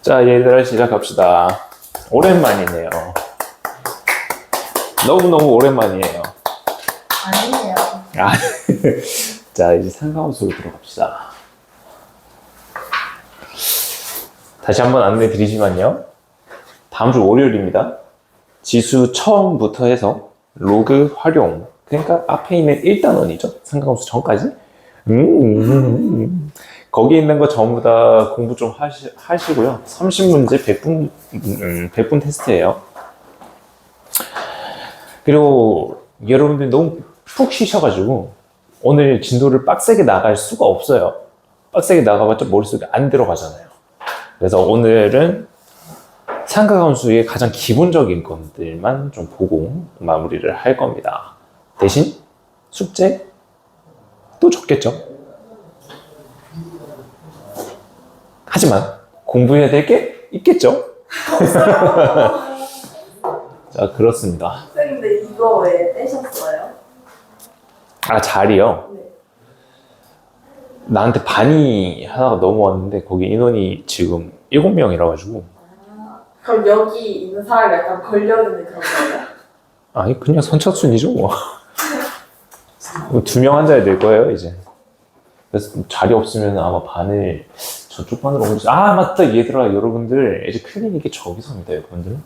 자, 얘들아, 시작합시다. 오랜만이네요. 너무너무 오랜만이에요. 아니에요. 아, 자, 이제 상가함수로 들어갑시다. 다시 한번 안내 드리지만요. 다음 주 월요일입니다. 지수 처음부터 해서 로그 활용. 그러니까 앞에 있는 1단원이죠. 상가함수 전까지. 거기 있는 거 전부 다 공부 좀 하시고요. 30문제 100분 테스트예요. 그리고 여러분들이 너무 푹 쉬셔가지고 오늘 진도를 빡세게 나갈 수가 없어요. 빡세게 나가봤자 머릿속에 안 들어가잖아요. 그래서 오늘은 삼각함수의 가장 기본적인 것들만 좀 보고 마무리를 할 겁니다. 대신 숙제 또 적겠죠. 하지만 공부해야 될 게 있겠죠. 자, 그렇습니다. 근데 이거 왜 떼셨어요? 아, 자리요? 네. 나한테 반이 하나가 넘어왔는데 거기 인원이 지금 7명이라 가지고. 그럼 여기 있는 사람이 약간 걸려 있는 그런 거예요? 아니, 그냥 선착순이죠 뭐. 2명 앉아야 될 거예요 이제. 그래서 자리 없으면 아마 반을 저쪽 반으로 옮겨서. 아, 맞다, 얘들아, 여러분들 이제 클리닉이 저기서입니다. 여러분들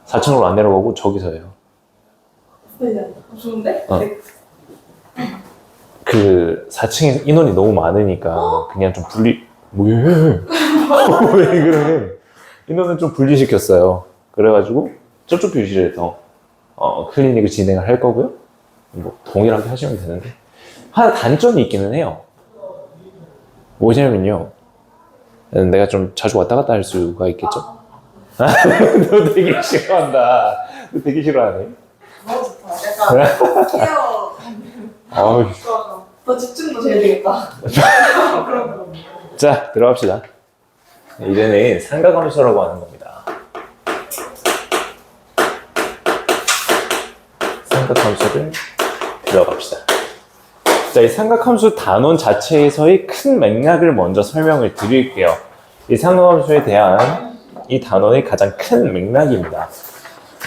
4층으로 안 내려가고 저기서예요. 네, 좋은데? 어. 그 4층에 인원이 너무 많으니까 그냥 좀 왜? 왜 그래? 인원을 좀 분리시켰어요. 그래가지고 저쪽 교실에서 클리닉을 진행을 할 거고요. 뭐 동일하게 하시면 되는데 하나 단점이 있기는 해요. 뭐냐면요, 내가 좀 자주 왔다 갔다 할 수가 있겠죠? 너 되게 싫어한다. 너 되게 싫어하네. 너무 좋다. 약간 케어. 아우. 좋아서 더 집중도 돼야 되겠다. 그럼. 자, 들어갑시다. 이제는 삼각함수라고 하는 겁니다. 삼각함수를 들어갑시다. 자, 이 삼각함수 단원 자체에서의 큰 맥락을 먼저 설명을 드릴게요. 이 삼각함수에 대한 이 단원의 가장 큰 맥락입니다.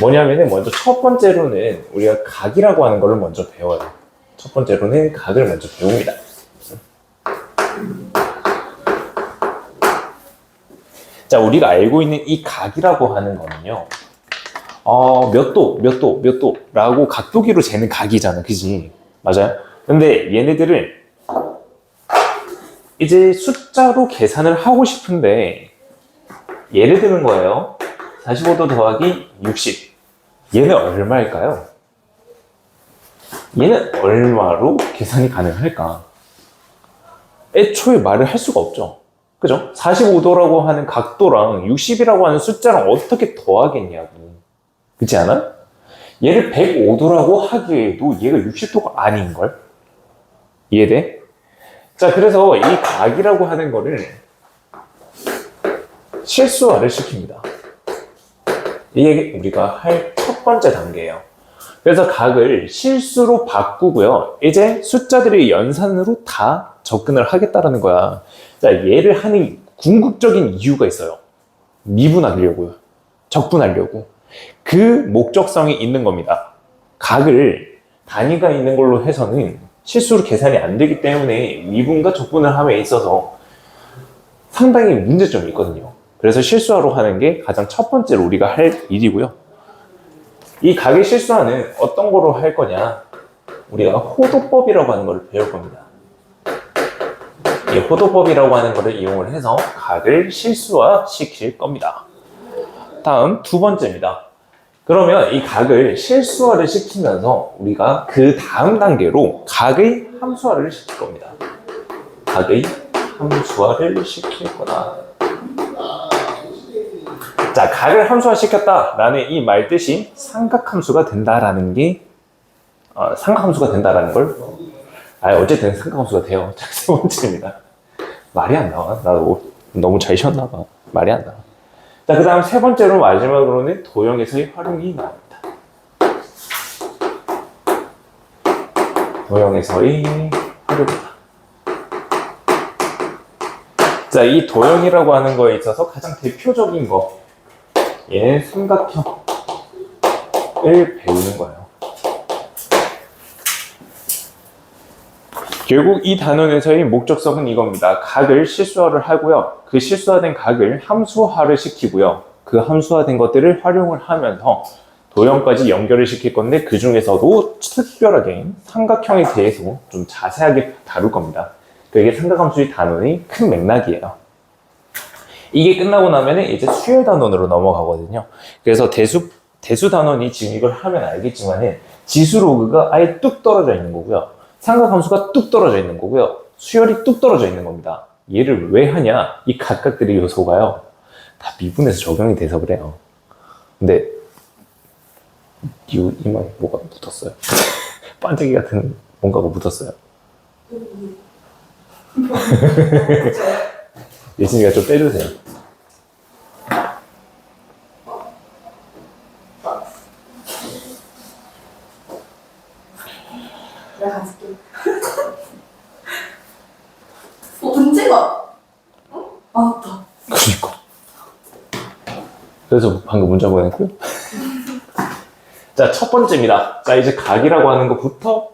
뭐냐면은 먼저 첫 번째로는 우리가 각이라고 하는 것을 먼저 배워요. 첫 번째로는 각을 먼저 배웁니다. 자, 우리가 알고 있는 이 각이라고 하는 거는요, 몇 도 라고 각도기로 재는 각이잖아, 그지? 맞아요? 근데 얘네들을 이제 숫자로 계산을 하고 싶은데 예를 드는 거예요. 45도 더하기 60. 얘는 얼마일까요? 얘는 얼마로 계산이 가능할까? 애초에 말을 할 수가 없죠. 그죠? 45도라고 하는 각도랑 60이라고 하는 숫자랑 어떻게 더하겠냐고. 그렇지 않아? 얘를 105도라고 하기에도 얘가 60도가 아닌걸? 이해돼? 자, 그래서 이 각이라고 하는 거를 실수화를 시킵니다. 이게 우리가 할 첫 번째 단계예요. 그래서 각을 실수로 바꾸고요. 이제 숫자들의 연산으로 다 접근을 하겠다라는 거야. 자, 얘를 하는 궁극적인 이유가 있어요. 미분하려고요. 적분하려고. 그 목적성이 있는 겁니다. 각을 단위가 있는 걸로 해서는 실수로 계산이 안 되기 때문에 미분과 적분을 함에 있어서 상당히 문제점이 있거든요. 그래서 실수화로 하는 게 가장 첫 번째로 우리가 할 일이고요. 이 각의 실수화는 어떤 거로 할 거냐? 우리가 호도법이라고 하는 걸 배울 겁니다. 이 호도법이라고 하는 것을 이용을 해서 각을 실수화 시킬 겁니다. 다음 두 번째입니다. 그러면 이 각을 실수화를 시키면서 우리가 그 다음 단계로 각의 함수화를 시킬 겁니다. 각의 함수화를 시킬 거다. 자, 각을 함수화 시켰다라는 이 말 뜻이 삼각함수가 된다라는 게 삼각함수가 된다라는 걸. 어쨌든 삼각함수가 돼요. 자, 세 번째입니다. 말이 안 나와. 나도 너무 잘 쉬었나 봐. 말이 안 나와. 자, 그 다음 세 번째로 마지막으로는 도형에서의 활용이 나옵니다. 도형에서의 활용입니다. 자, 이 도형이라고 하는 거에 있어서 가장 대표적인 거, 얘는 삼각형을 배우는 거예요. 결국 이 단원에서의 목적성은 이겁니다. 각을 실수화를 하고요. 그 실수화된 각을 함수화를 시키고요. 그 함수화된 것들을 활용을 하면서 도형까지 연결을 시킬 건데 그 중에서도 특별하게 삼각형에 대해서 좀 자세하게 다룰 겁니다. 그게 삼각함수의 단원의 큰 맥락이에요. 이게 끝나고 나면 이제 수열 단원으로 넘어가거든요. 그래서 대수 단원이 지금 이걸 하면 알겠지만은 지수로그가 아예 뚝 떨어져 있는 거고요. 삼각함수가 뚝 떨어져 있는 거고요. 수열이 뚝 떨어져 있는 겁니다. 얘를 왜 하냐? 이 각각들의 요소가요. 다 미분에서 적용이 돼서 그래요. 근데 이마에 뭐가 붙었어요. 반짝이 같은 뭔가가 붙었어요. 예진이가 좀 빼주세요. 내가 가질게. 언제가? 아, 맞다. 그니까. 그래서 방금 문자 보냈고요. 자, 첫 번째입니다. 자, 이제 각이라고 하는 것부터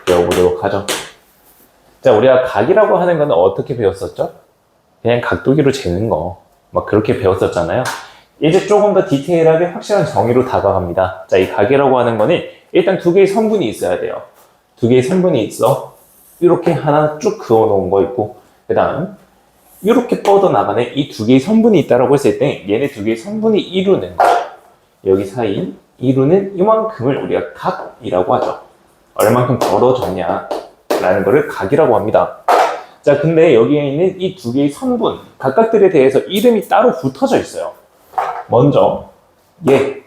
배워보도록 하죠. 자, 우리가 각이라고 하는 거는 어떻게 배웠었죠? 그냥 각도기로 재는 거. 막 그렇게 배웠었잖아요. 이제 조금 더 디테일하게 확실한 정의로 다가갑니다. 자, 이 각이라고 하는 거는 일단 두 개의 선분이 있어야 돼요. 두 개의 선분이 있어. 이렇게 하나 쭉 그어 놓은 거 있고, 그 다음, 이렇게 뻗어나가는 이 두 개의 선분이 있다라고 했을 때, 얘네 두 개의 선분이 이루는 거. 여기 사이 이루는 이만큼을 우리가 각이라고 하죠. 얼만큼 벌어졌냐 라는 거를 각이라고 합니다. 자, 근데 여기에 있는 이 두 개의 선분, 각각들에 대해서 이름이 따로 붙어져 있어요. 먼저 얘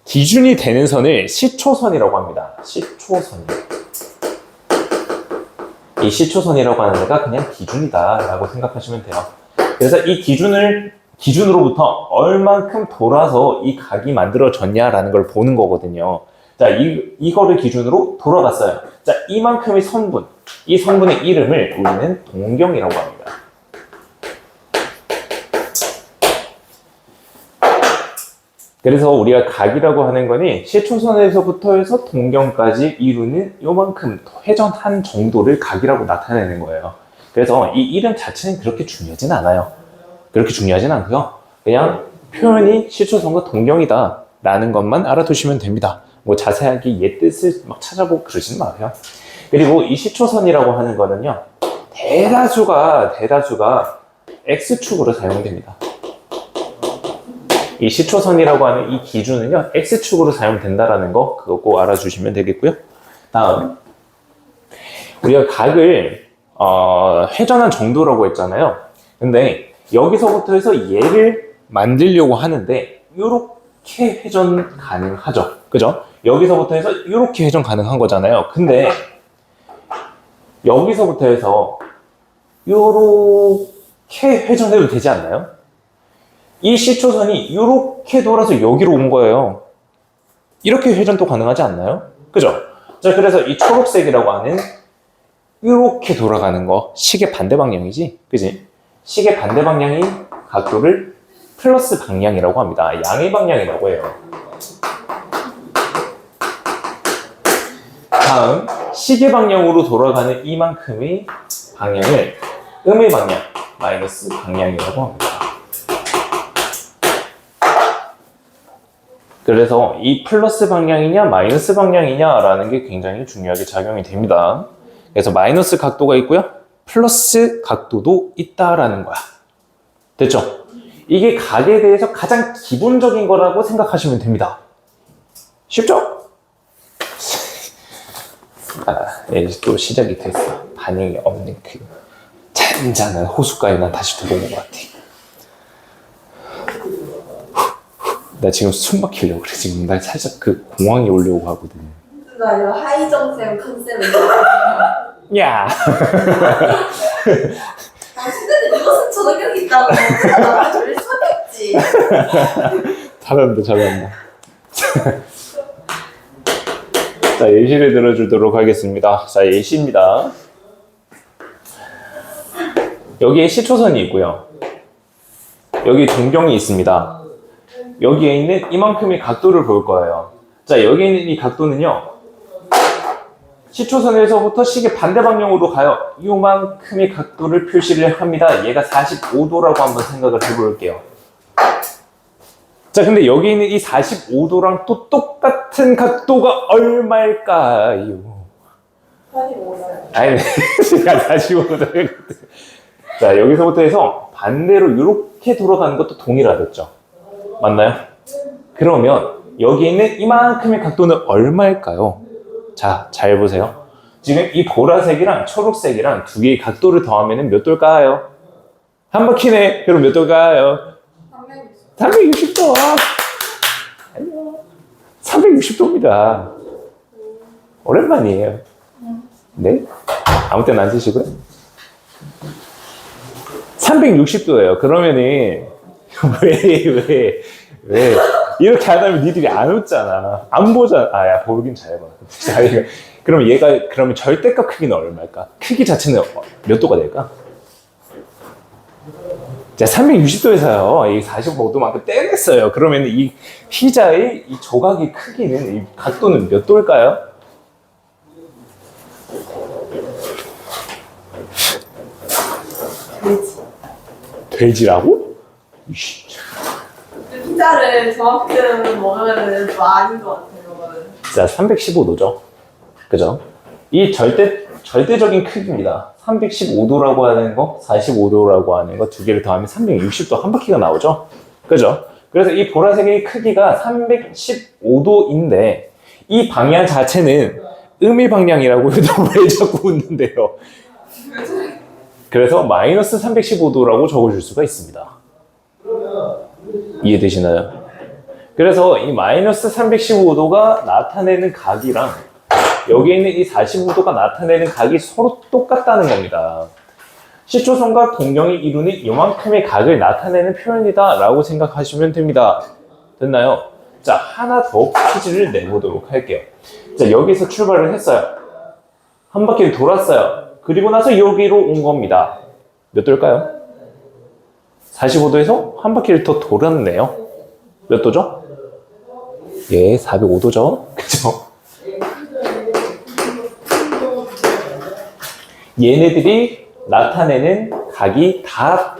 기준이 되는 선을 시초선이라고 합니다. 시초선. 이 시초선이라고 하는 애가 그냥 기준이다 라고 생각하시면 돼요. 그래서 이 기준으로부터 얼만큼 돌아서 이 각이 만들어졌냐라는 걸 보는 거거든요. 자, 이거를 기준으로 돌아갔어요. 자, 이만큼의 선분, 이 선분의 이름을 우리는 동경이라고 합니다. 그래서 우리가 각이라고 하는 거니 시초선에서부터 해서 동경까지 이루는 요만큼 회전 한 정도를 각이라고 나타내는 거예요. 그래서 이 이름 자체는 그렇게 중요하진 않아요. 그렇게 중요하진 않고요. 그냥 표현이 시초선과 동경이다 라는 것만 알아두시면 됩니다. 뭐 자세하게 얘 뜻을 막 찾아보고 그러지는 마세요. 그리고 이 시초선이라고 하는 거는요, 대다수가 X축으로 사용됩니다. 이 시초선이라고 하는 이 기준은요, X축으로 사용된다라는 거, 그거 꼭 알아주시면 되겠고요. 다음, 우리가 각을 회전한 정도라고 했잖아요. 근데 여기서부터 해서 얘를 만들려고 하는데 이렇게 회전 가능하죠. 그죠? 여기서부터 해서 이렇게 회전 가능한 거잖아요. 근데 여기서부터 해서 이렇게 회전해도 되지 않나요? 이 시초선이 이렇게 돌아서 여기로 온 거예요. 이렇게 회전도 가능하지 않나요? 그죠? 자, 그래서 이 초록색이라고 하는 이렇게 돌아가는 거, 시계 반대 방향이지? 그지? 시계 반대 방향인 각도를 플러스 방향이라고 합니다. 양의 방향이라고 해요. 다음, 시계 방향으로 돌아가는 이만큼의 방향을 음의 방향, 마이너스 방향이라고 합니다. 그래서 이 플러스 방향이냐 마이너스 방향이냐라는 게 굉장히 중요하게 작용이 됩니다. 그래서 마이너스 각도가 있고요. 플러스 각도도 있다라는 거야. 됐죠? 이게 각에 대해서 가장 기본적인 거라고 생각하시면 됩니다. 쉽죠? 이제 또 시작이 됐어. 반응이 없는 그 잔잔한 호숫가에 난 다시 들어온 것 같아. 나 지금 숨 막히려고 그래. 지금 나 살짝 그 공황이 오려고 하거든. 나 이거 하이정쌤 컨셉을. 야. 당신들은 이것은 저녁이 있다고. 나랑 졸릴 수밖에 없지. 잘한다. 자, 예시를 들어주도록 하겠습니다. 자, 예시입니다. 여기에 시초선이 있고요. 여기 동경이 있습니다. 여기에 있는 이만큼의 각도를 볼 거예요. 자, 여기 있는 이 각도는요. 시초선에서부터 시계 반대 방향으로 가요. 이만큼의 각도를 표시를 합니다. 얘가 45도라고 한번 생각을 해볼게요. 자, 근데 여기 있는 이 45도랑 또 똑같은 각도가 얼마일까요? 45요. 아니, 제가 45도. 자, 여기서부터 해서 반대로 이렇게 돌아가는 것도 동일하겠죠. 맞나요? 그러면 여기 있는 이만큼의 각도는 얼마일까요? 자, 잘 보세요. 지금 이 보라색이랑 초록색이랑 두 개의 각도를 더하면 몇 도일까요? 한 바퀴네. 그럼 몇 도일까요? 360도. 360도입니다. 오랜만이에요. 네? 아무 때나 안 쓰시고요. 360도예요. 그러면은 왜 이렇게 안 하면 니들이 안 웃잖아. 안 보잖아. 아, 야, 보긴 잘 봐. 그럼 얘가 그러면 절대값 크기는 얼마일까? 크기 자체는 몇 도가 될까? 자, 360도에서요. 이 45도만큼 떼냈어요. 그러면 이 피자의 이 조각의 크기는, 이 각도는 몇 도일까요? 돼지라고? 이씨. 피자를 저만큼 먹으면 좀 아닌 것 같아요, 이거는. 자, 315도죠. 그죠? 이 절대적인 크기입니다. 315도라고 하는 거, 45도라고 하는 거 두 개를 더하면 360도 한 바퀴가 나오죠? 그죠? 그래서 이 보라색의 크기가 315도인데, 이 방향 자체는 음일 방향이라고 해도 왜 자꾸 웃는데요? 그래서 마이너스 315도라고 적어줄 수가 있습니다. 이해되시나요? 그래서 이 마이너스 315도가 나타내는 각이랑 여기에 있는 이 45도가 나타내는 각이 서로 똑같다는 겁니다. 시초선과 동경이 이루는 이만큼의 각을 나타내는 표현이다 라고 생각하시면 됩니다. 됐나요? 자, 하나 더 퀴즈를 내보도록 할게요. 자, 여기서 출발을 했어요. 한 바퀴를 돌았어요. 그리고 나서 여기로 온 겁니다. 몇 도일까요? 45도에서 한 바퀴를 더 돌았네요. 몇 도죠? 예, 405도죠. 그죠? 얘네들이 나타내는 각이 다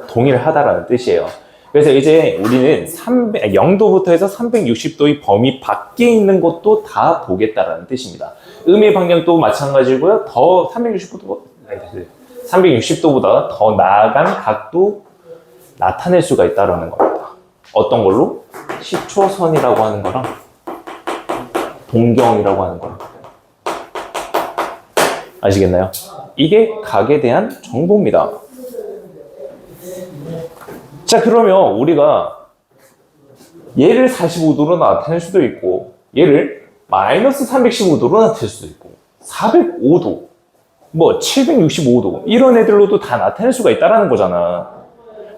동일하다라는 뜻이에요. 그래서 이제 우리는 0도부터 해서 360도의 범위 밖에 있는 것도 다 보겠다라는 뜻입니다. 음의 방향도 마찬가지고요. 더 360도보다 더 나아간 각도 나타낼 수가 있다는 겁니다. 어떤 걸로? 시초선이라고 하는 거랑 동경이라고 하는 거랑. 아시겠나요? 이게 각에 대한 정보입니다. 자, 그러면 우리가 얘를 45도로 나타낼 수도 있고 얘를 마이너스 315도로 나타낼 수도 있고 405도, 뭐 765도 이런 애들로도 다 나타낼 수가 있다는 거잖아.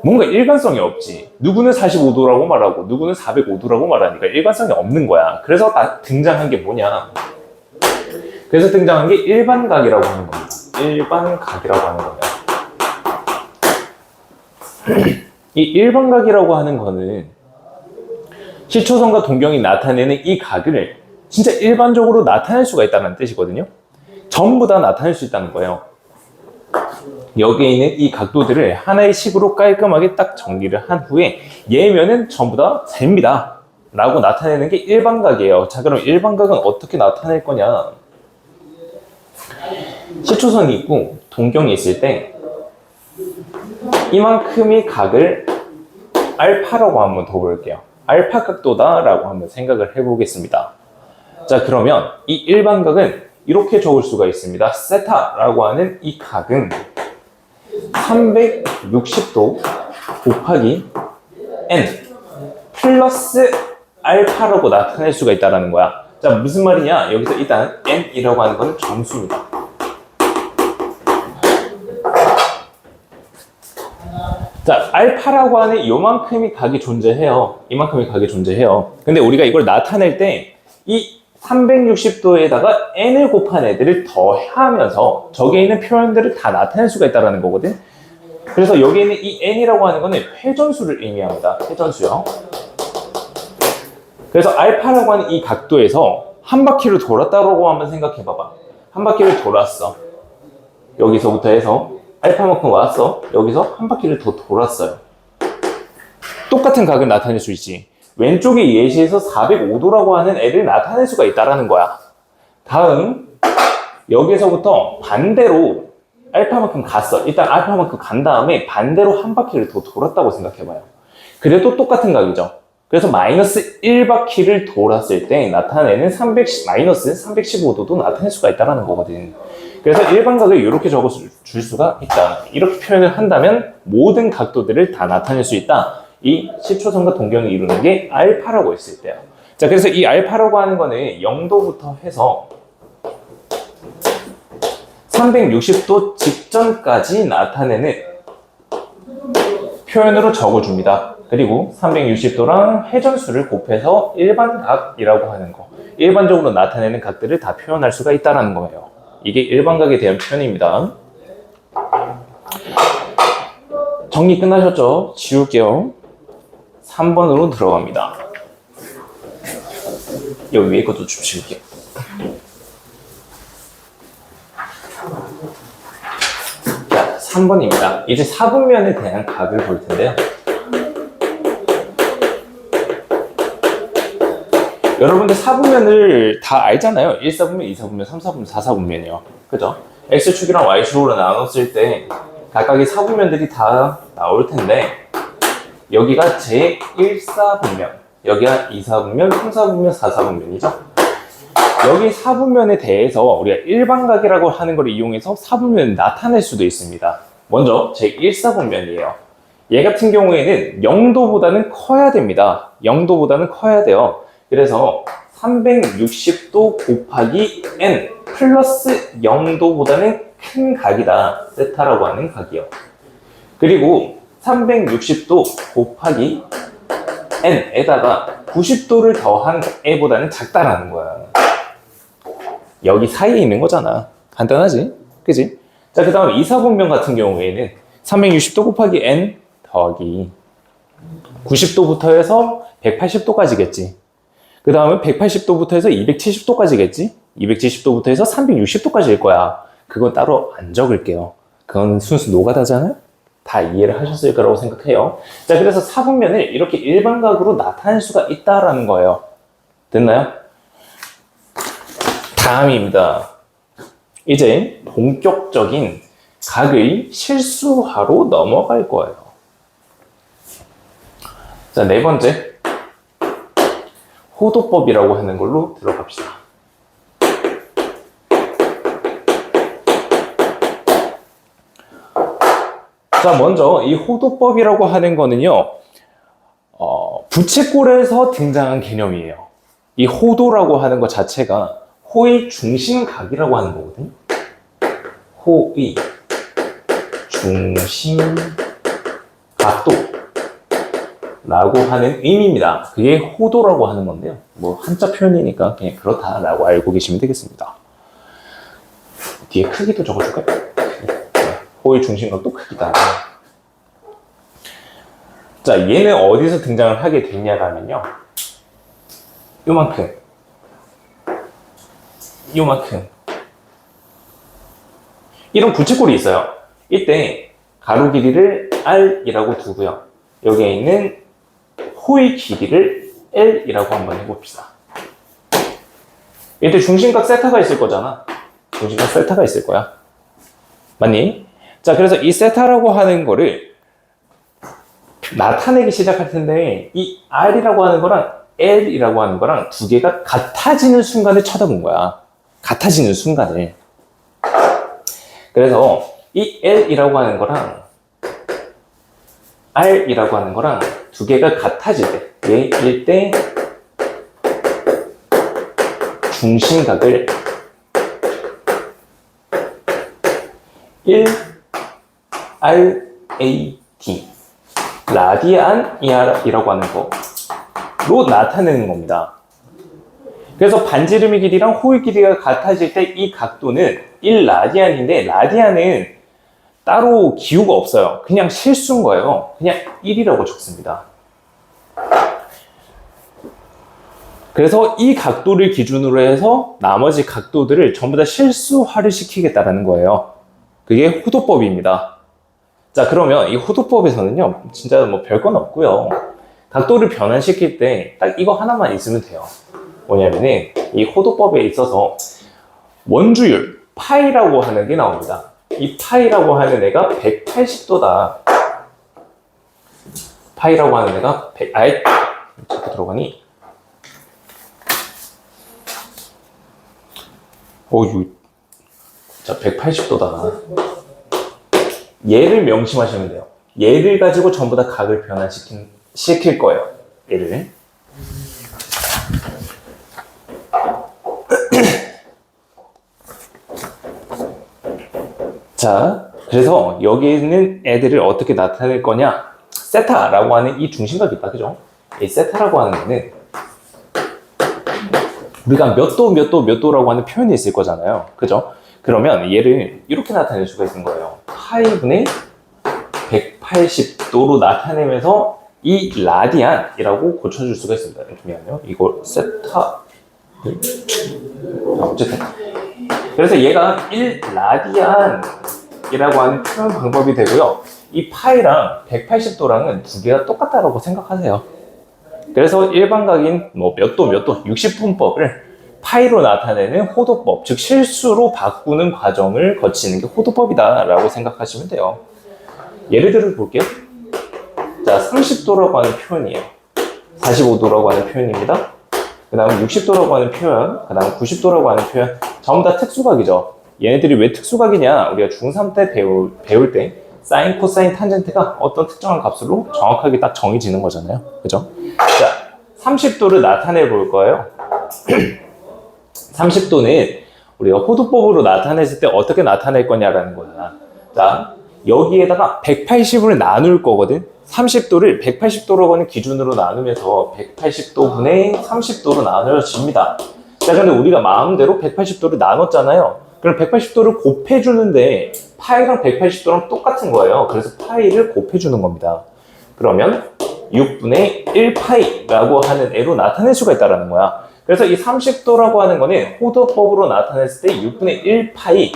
뭔가 일관성이 없지. 누구는 45도라고 말하고 누구는 405도라고 말하니까 일관성이 없는 거야. 그래서 등장한 게 뭐냐? 그래서 등장한 게 일반각이라고 하는 겁니다. 일반각이라고 하는 거예요. 이 일반각이라고 하는 거는 시초선과 동경이 나타내는 이 각을 진짜 일반적으로 나타낼 수가 있다는 뜻이거든요. 전부 다 나타낼 수 있다는 거예요. 여기에 있는 이 각도들을 하나의 식으로 깔끔하게 딱 정리를 한 후에 얘면은 전부 다 셉니다 라고 나타내는 게 일반각이에요. 자, 그럼 일반각은 어떻게 나타낼 거냐? 시초선이 있고 동경이 있을 때 이만큼의 각을 알파라고 한번 더 볼게요. 알파 각도다 라고 한번 생각을 해보겠습니다. 자, 그러면 이 일반각은 이렇게 적을 수가 있습니다. 세타라고 하는 이 각은 360도 곱하기 n 플러스 알파라고 나타낼 수가 있다는 거야. 자, 무슨 말이냐? 여기서 일단 n이라고 하는 거는 정수입니다. 자, 알파라고 하는 요만큼의 각이 존재해요. 이만큼의 각이 존재해요. 근데 우리가 이걸 나타낼 때 이 360도에다가 n을 곱한 애들을 더하면서 저기에 있는 표현들을 다 나타낼 수가 있다는 거거든. 그래서 여기 있는 이 n이라고 하는 거는 회전수를 의미합니다. 회전수요. 그래서 알파라고 하는 이 각도에서 한 바퀴를 돌았다고 한번 생각해 봐봐. 한 바퀴를 돌았어. 여기서부터 해서 알파만큼 왔어. 여기서 한 바퀴를 더 돌았어요. 똑같은 각을 나타낼 수 있지. 왼쪽에 예시에서 405도라고 하는 애를 나타낼 수가 있다라는 거야. 다음 여기서부터 반대로 알파만큼 갔어. 일단 알파만큼 간 다음에 반대로 한 바퀴를 더 돌았다고 생각해봐요. 그래도 똑같은 각이죠. 그래서 마이너스 1바퀴를 돌았을 때 나타내는 마이너스 315도도 나타낼 수가 있다는 거거든. 그래서 일반각을 이렇게 적어줄 수가 있다. 이렇게 표현을 한다면 모든 각도들을 다 나타낼 수 있다. 이 10초선과 동경을 이루는 게 알파라고 했을 때요. 자, 그래서 이 알파라고 하는 거는 0도부터 해서 360도 직전까지 나타내는 표현으로 적어줍니다. 그리고 360도랑 회전수를 곱해서 일반각이라고 하는 거. 일반적으로 나타내는 각들을 다 표현할 수가 있다는 거예요. 이게 일반각에 대한 표현입니다. 정리 끝나셨죠? 지울게요. 3번으로 들어갑니다. 여기 위에 것도 좀 지울게요. 자, 3번입니다. 이제 사분면에 대한 각을 볼 텐데요. 여러분들 사분면을 다 알잖아요. 1사분면, 2사분면, 3사분면, 4사분면이요. 그죠? X축이랑 Y축으로 나눴을 때 각각의 사분면들이 다 나올 텐데 여기가 제1사분면, 여기가 2사분면, 3사분면, 4사분면이죠. 여기 사분면에 대해서 우리가 일반각이라고 하는 걸 이용해서 사분면을 나타낼 수도 있습니다. 먼저 제1사분면이에요. 얘 같은 경우에는 0도보다는 커야 됩니다. 0도보다는 커야 돼요. 그래서 360도 곱하기 n 플러스 0도보다는 큰 각이다. 세타라고 하는 각이요. 그리고 360도 곱하기 n에다가 90도를 더한 애보다는 작다라는 거야. 여기 사이에 있는 거잖아. 간단하지? 그지? 자, 그 다음 2사분면 같은 경우에는 360도 곱하기 n 더하기 90도부터 해서 180도까지겠지. 그 다음에 180도부터 해서 270도까지겠지? 270도부터 해서 360도까지일 거야. 그건 따로 안 적을게요. 그건 순수 노가다잖아요? 다 이해를 하셨을 거라고 생각해요. 자, 그래서 사분면을 이렇게 일반각으로 나타낼 수가 있다라는 거예요. 됐나요? 다음입니다. 이제 본격적인 각의 실수화로 넘어갈 거예요. 자, 네 번째. 호도법이라고 하는 걸로 들어갑시다. 자, 먼저 이 호도법이라고 하는 거는요, 부채꼴에서 등장한 개념이에요. 이 호도라고 하는 것 자체가 호의 중심각이라고 하는 거거든요. 호의 중심각도 라고 하는 의미입니다. 그게 호도라고 하는 건데요. 뭐 한자 표현이니까 그냥 그렇다라고 알고 계시면 되겠습니다. 뒤에 크기도 적어줄까요? 호의 중심각도 크기다. 자, 얘는 어디서 등장을 하게 됐냐면요. 요만큼. 이런 부채꼴이 있어요. 이때 가로 길이를 R이라고 두고요. 여기에 있는 호의 길이를 L이라고 한번 해봅시다. 이때 중심각 세타가 있을 거잖아. 중심각 세타가 있을 거야. 맞니? 자, 그래서 이 세타라고 하는 거를 나타내기 시작할 텐데 이 R이라고 하는 거랑 L이라고 하는 거랑 두 개가 같아지는 순간을 쳐다본 거야. 같아지는 순간을. 그래서 이 L이라고 하는 거랑 R이라고 하는 거랑 두 개가 같아질 때, 얘일 때 중심각을 1RAD 라디안이라고 하는 거로 나타내는 겁니다. 그래서 반지름의 길이랑 호의 길이가 같아질 때 이 각도는 1라디안인데 라디안은 따로 기호가 없어요. 그냥 실수인 거예요. 그냥 1이라고 적습니다. 그래서 이 각도를 기준으로 해서 나머지 각도들을 전부 다 실수화를 시키겠다라는 거예요. 그게 호도법입니다. 자, 그러면 이 호도법에서는요, 진짜 뭐 별건 없고요. 각도를 변환시킬 때 딱 이거 하나만 있으면 돼요. 뭐냐면은 이 호도법에 있어서 원주율 파이라고 하는 게 나옵니다. 이 파이라고 하는 애가 180도다. 파이라고 하는 애가 자꾸 들어가니? 자, 180도다. 얘를 명심하시면 돼요. 얘를 가지고 전부 다 각을 변환시킬 거예요. 얘를. 자, 그래서 여기 있는 애들을 어떻게 나타낼 거냐? 세타라고 하는 이 중심각이 있다, 그죠? 이 세타라고 하는 애는 우리가 몇 도라고 하는 표현이 있을 거잖아요, 그죠? 그러면 얘를 이렇게 나타낼 수가 있는 거예요. 파이분의 180도로 나타내면서 이 라디안이라고 고쳐줄 수가 있습니다. 잠시만요. 이거 세타. 어쨌든. 그래서 얘가 1라디안이라고 하는 표현 방법이 되고요. 이 파이랑 180도랑은 두 개가 똑같다라고 생각하세요. 그래서 일반각인 뭐 몇 도, 60분법을 파이로 나타내는 호도법, 즉 실수로 바꾸는 과정을 거치는 게 호도법이다 라고 생각하시면 돼요. 예를 들어 볼게요. 자, 30도라고 하는 표현이에요. 45도라고 하는 표현입니다. 그 다음 60도라고 하는 표현, 그 다음 90도라고 하는 표현, 전부 다 특수각이죠. 얘네들이 왜 특수각이냐? 우리가 중3 때 배울 때 사인, 코사인, 탄젠트가 어떤 특정한 값으로 정확하게 딱 정해지는 거잖아요. 그죠? 자, 30도를 나타내 볼 거예요. 30도는 우리가 호도법으로 나타냈을 때 어떻게 나타낼 거냐라는 거야. 자, 여기에다가 180을 나눌 거거든. 30도를 180도로 하는 기준으로 나누면서 180도분의 30도로 나눠집니다. 자, 근데 우리가 마음대로 180도를 나눴잖아요. 그럼 180도를 곱해주는데 파이랑 180도랑 똑같은 거예요. 그래서 파이를 곱해주는 겁니다. 그러면 6분의 1파이라고 하는 애로 나타낼 수가 있다는 거야. 그래서 이 30도라고 하는 거는 호도법으로 나타냈을 때 6분의 1파이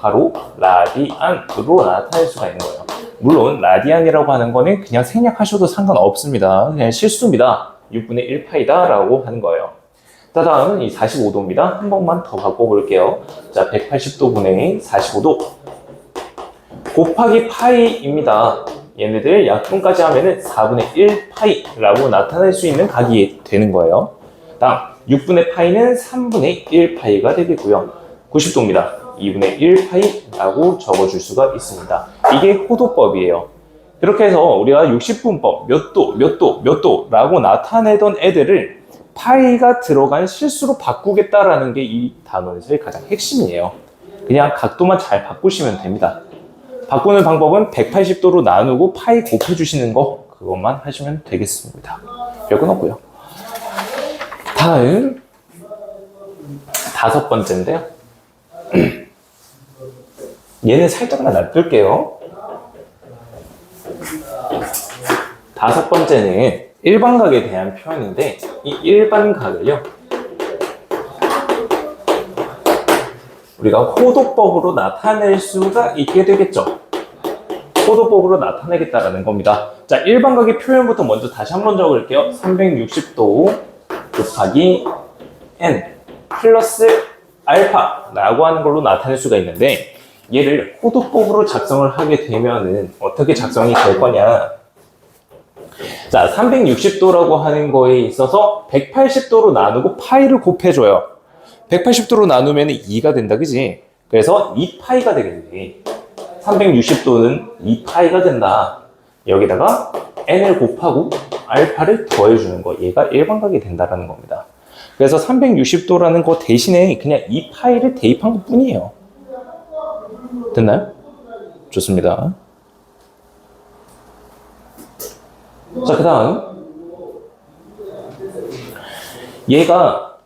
바로 라디안으로 나타낼 수가 있는 거예요. 물론 라디안이라고 하는 거는 그냥 생략하셔도 상관없습니다. 그냥 실수입니다. 6분의 1파이다 라고 하는 거예요. 자, 다음은 이 45도입니다. 한 번만 더 바꿔볼게요. 자, 180도분의 45도 곱하기 파이입니다. 얘네들 약분까지 하면은 4분의 1파이라고 나타낼 수 있는 각이 되는 거예요. 다음 6분의 파이는 3분의 1파이가 되겠고요. 90도입니다. 2분의 1파이라고 적어줄 수가 있습니다. 이게 호도법이에요. 그렇게 해서 우리가 60분법 몇 도라고 나타내던 애들을 파이가 들어간 실수로 바꾸겠다라는 게 이 단원에서의 가장 핵심이에요. 그냥 각도만 잘 바꾸시면 됩니다. 바꾸는 방법은 180도로 나누고 파이 곱해주시는 거 그것만 하시면 되겠습니다. 별건 없고요. 다음 5번째인데요. 얘는 살짝만 놔둘게요. 5번째는 일반각에 대한 표현인데 이 일반각을요 우리가 호도법으로 나타낼 수가 있게 되겠죠. 호도법으로 나타내겠다라는 겁니다. 자, 일반각의 표현부터 먼저 다시 한번 적을게요. 360도 곱하기 n 플러스 알파라고 하는 걸로 나타낼 수가 있는데 얘를 호도법으로 작성을 하게 되면은 어떻게 작성이 될 거냐. 자, 360도라고 하는 거에 있어서 180도로 나누고 파이를 곱해줘요. 180도로 나누면 2가 된다, 그지? 그래서 2파이가 되겠네. 360도는 2파이가 된다. 여기다가 n을 곱하고 알파를 더해주는 거. 얘가 일반각이 된다라는 겁니다. 그래서 360도라는 거 대신에 그냥 2파이를 대입한 것 뿐이에요. 됐나요? 좋습니다. 자, 그 다음 얘가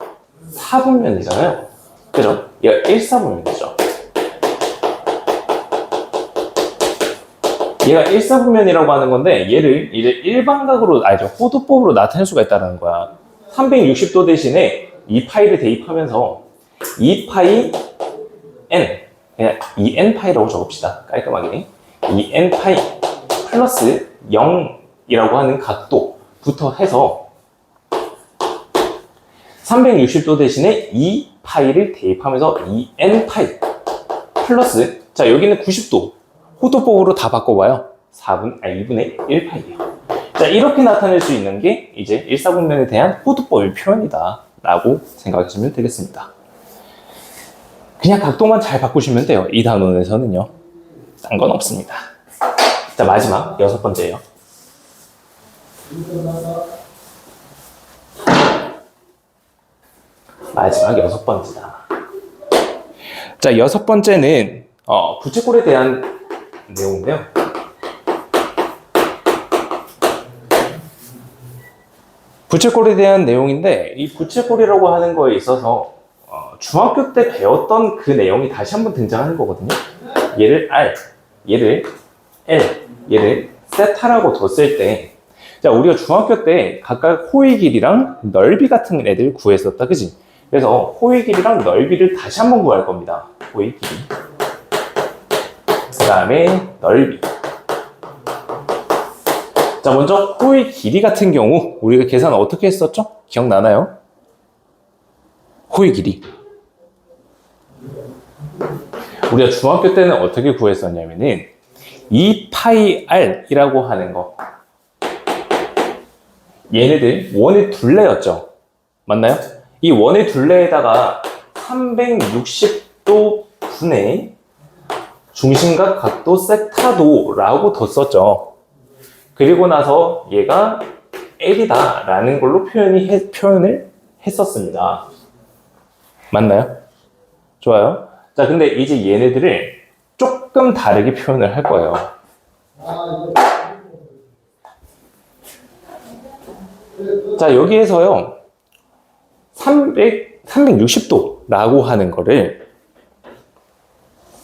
4분면이잖아요. 그죠? 얘가 1사분면이죠. 얘가 일사분면이라고 하는 건데 얘를 이제 일반각으로 아니죠 호도법으로 나타낼 수가 있다는 거야. 360도 대신에 2파이를 대입하면서 2파이 n 그냥 2n파이라고 적읍시다. 깔끔하게 2n파이 플러스 0이라고 하는 각도부터 해서 360도 대신에 2파이를 대입하면서 2n파이 플러스 자 여기는 90도 호도법으로 다 바꿔봐요. 2분의 1파이예요. 자 이렇게 나타낼 수 있는 게 이제 일사분면에 대한 호도법의 표현이다 라고 생각하시면 되겠습니다. 그냥 각도만 잘 바꾸시면 돼요. 이 단원에서는요. 딴 건 없습니다. 자 마지막 6번째예요. 마지막 6번째다. 자 6번째는 부채꼴에 대한 내용인데요. 부채꼴에 대한 내용인데 이 부채꼴이라고 하는 거에 있어서 중학교 때 배웠던 그 내용이 다시 한번 등장하는 거거든요. 얘를 R, 얘를 L, 얘를 세타라고 뒀을 때 자 우리가 중학교 때 각각 호의 길이랑 넓이 같은 애들 구했었다 그지? 그래서 호의 길이랑 넓이를 다시 한번 구할 겁니다. 호의 길이 그 다음에 넓이 자 먼저 호의 길이 같은 경우 우리가 계산 어떻게 했었죠? 기억나나요? 호의 길이 우리가 중학교 때는 어떻게 구했었냐면은 2파이 r이라고 하는 거 얘네들 원의 둘레였죠. 맞나요? 이 원의 둘레에다가 360도 분의 중심각 각도 세타도라고 뒀었죠. 그리고 나서 얘가 L이다 라는 걸로 표현을 했었습니다. 맞나요? 좋아요. 자, 근데 이제 얘네들을 조금 다르게 표현을 할 거예요. 자, 여기에서요. 360도라고 하는 거를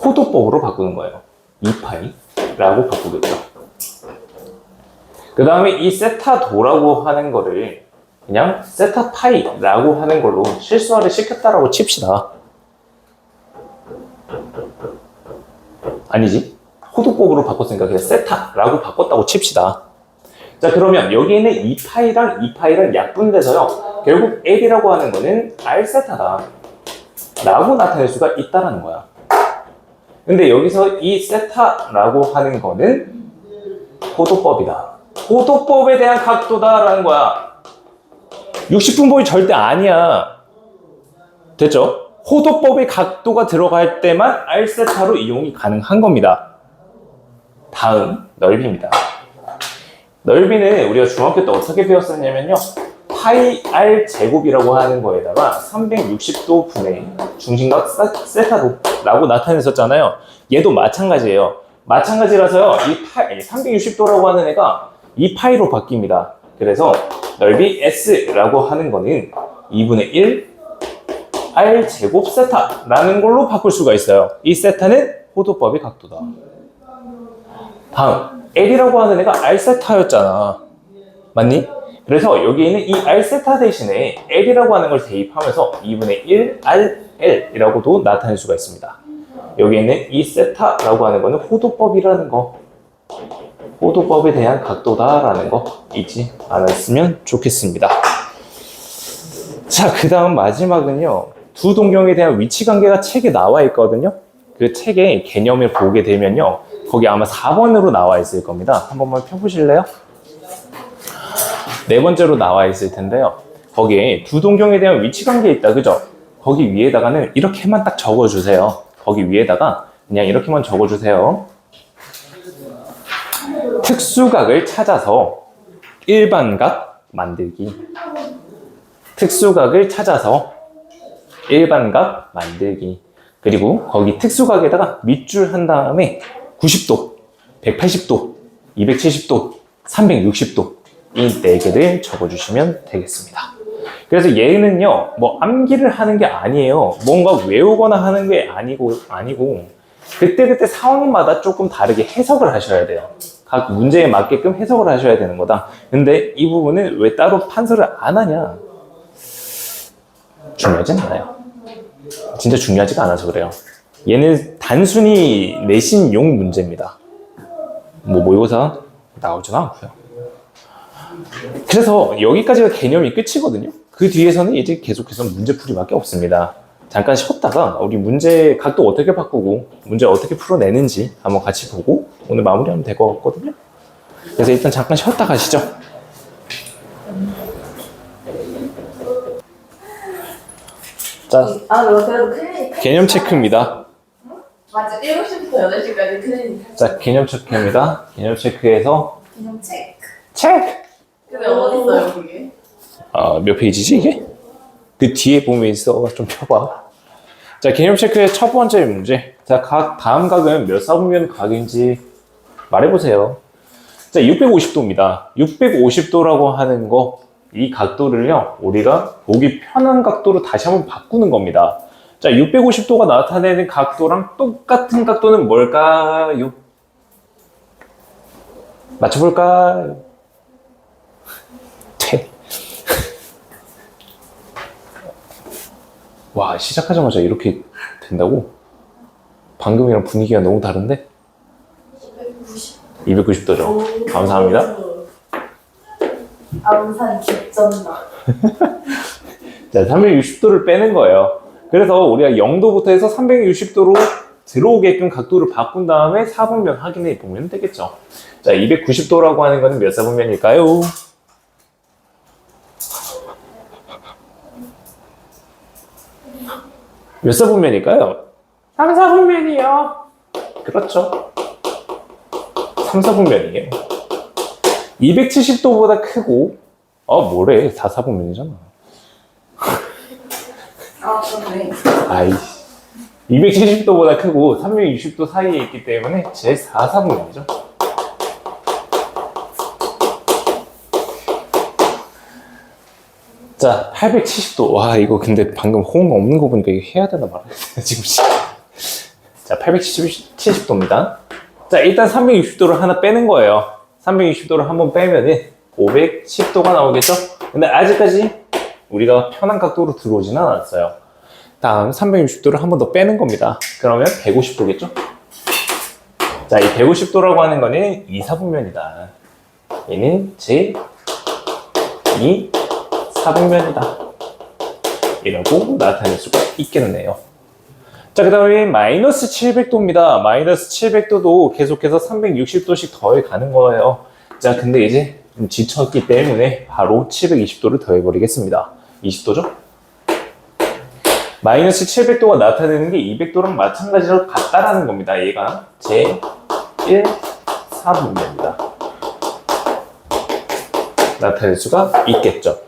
호도법으로 바꾸는 거예요. 2파이라고 바꾸겠죠. 그 다음에 이 세타도라고 하는 거를 그냥 세타파이라고 하는 걸로 실수화를 시켰다라고 칩시다. 아니지. 호도법으로 바꿨으니까 그냥 세타라고 바꿨다고 칩시다. 자, 그러면 여기에는 2파이랑 2파이랑 약분돼서요. 결국 L이라고 하는 거는 R세타다 라고 나타낼 수가 있다는 거야. 근데 여기서 이 세타라고 하는 거는 호도법이다. 호도법에 대한 각도다라는 거야. 60분법이 절대 아니야. 됐죠? 호도법의 각도가 들어갈 때만 R세타로 이용이 가능한 겁니다. 다음, 넓이입니다. 넓이는 우리가 중학교 때 어떻게 배웠었냐면요. 파이 R 제곱이라고 하는 거에다가 360도 분의 중심각 세타도라고 나타냈었잖아요. 얘도 마찬가지예요. 마찬가지라서요. 이 360도라고 하는 애가 2파이로 바뀝니다. 그래서 넓이 S라고 하는 거는 2분의 1 R 제곱 세타라는 걸로 바꿀 수가 있어요. 이 세타는 호도법의 각도다. 다음 L이라고 하는 애가 R세타였잖아. 맞니? 그래서 여기에는 이 R세타 대신에 L이라고 하는 걸 대입하면서 2분의 1 RL이라고도 나타낼 수가 있습니다. 여기에는 이 세타라고 하는 거는 호도법이라는 거, 호도법에 대한 각도다라는 거 잊지 않았으면 좋겠습니다. 자, 그 다음 마지막은요. 두 동경에 대한 위치관계가 책에 나와 있거든요. 그 책의 개념을 보게 되면요. 거기 아마 4번으로 나와 있을 겁니다. 한 번만 펴보실래요? 네 번째로 나와 있을 텐데요. 거기에 두 동경에 대한 위치관계 있다, 그죠? 거기 위에다가는 이렇게만 딱 적어주세요. 거기 위에다가 그냥 이렇게만 적어주세요. 특수각을 찾아서 일반각 만들기. 특수각을 찾아서 일반각 만들기. 그리고 거기 특수각에다가 밑줄 한 다음에 90도, 180도, 270도, 360도 이 4개를 적어주시면 되겠습니다. 그래서 얘는요, 뭐 암기를 하는 게 아니에요. 뭔가 외우거나 하는 게 아니고 그때그때 상황마다 조금 다르게 해석을 하셔야 돼요. 각 문제에 맞게끔 해석을 하셔야 되는 거다. 근데 이 부분은 왜 따로 판서를 안 하냐? 중요하진 않아요. 진짜 중요하지가 않아서 그래요. 얘는 단순히 내신용 문제입니다. 뭐 모의고사 나오지는 않고요. 그래서 여기까지가 개념이 끝이거든요. 그 뒤에서는 이제 계속해서 문제풀이밖에 없습니다. 잠깐 쉬었다가 우리 문제 각도 어떻게 바꾸고 문제 어떻게 풀어내는지 한번 같이 보고 오늘 마무리하면 될 것 같거든요. 그래서 일단 잠깐 쉬었다 가시죠. 자, 그래도 클리닉. 개념 체크입니다. 맞아, 7시부터 8시까지 클리닉. 자, 개념 체크입니다. 개념 체크에서 개념 체크. 체크! 근데 어딨어요, 그게? 몇 페이지지 이게? 그 뒤에 보면 있어. 좀 펴봐. 자, 개념 체크의 첫 번째 문제. 자, 다음 각은 몇 사분면 각인지 말해보세요. 자, 650도입니다. 650도라고 하는 거, 이 각도를요, 우리가 보기 편한 각도로 다시 한번 바꾸는 겁니다. 자, 650도가 나타내는 각도랑 똑같은 각도는 뭘까요? 맞춰볼까요? 와, 시작하자마자 이렇게 된다고? 방금이랑 분위기가 너무 다른데? 290도죠. 감사합니다. 암산 개쩐다. 자, 360도를 빼는 거예요. 그래서 우리가 0도부터 해서 360도로 들어오게끔 각도를 바꾼 다음에 사분면 확인해 보면 되겠죠. 자, 290도라고 하는 거는 몇 사분면일까요? 몇 사분면일까요? 3사분면이요. 그렇죠. 3사분면이에요. 270도보다 크고, 뭐래? 4사분면이잖아. 그러네. 아이, 270도보다 크고 360도 사이에 있기 때문에 제 4사분면이죠. 자, 870도. 와, 이거 근데 방금 호응 없는 거 보니까 이거 해야 되나 말아야 되나, 지금. 자, 870도입니다. 자, 일단 360도를 하나 빼는 거예요. 360도를 한번 빼면은 510도가 나오겠죠? 근데 아직까지 우리가 편한 각도로 들어오지는 않았어요. 다음 360도를 한 번 더 빼는 겁니다. 그러면 150도겠죠? 자, 이 150도라고 하는 거는 2사분면이다. 얘는 제 2사분면이다. 이라고 나타낼 수가 있겠네요. 자, 그 다음에 마이너스 700도입니다. 마이너스 700도도 계속해서 360도씩 더해 가는 거예요. 자, 근데 이제 좀 지쳤기 때문에 바로 720도를 더해버리겠습니다. 20도죠? 마이너스 700도가 나타내는 게 200도랑 마찬가지로 같다라는 겁니다. 얘가 제 1사분면입니다. 나타낼 수가 있겠죠.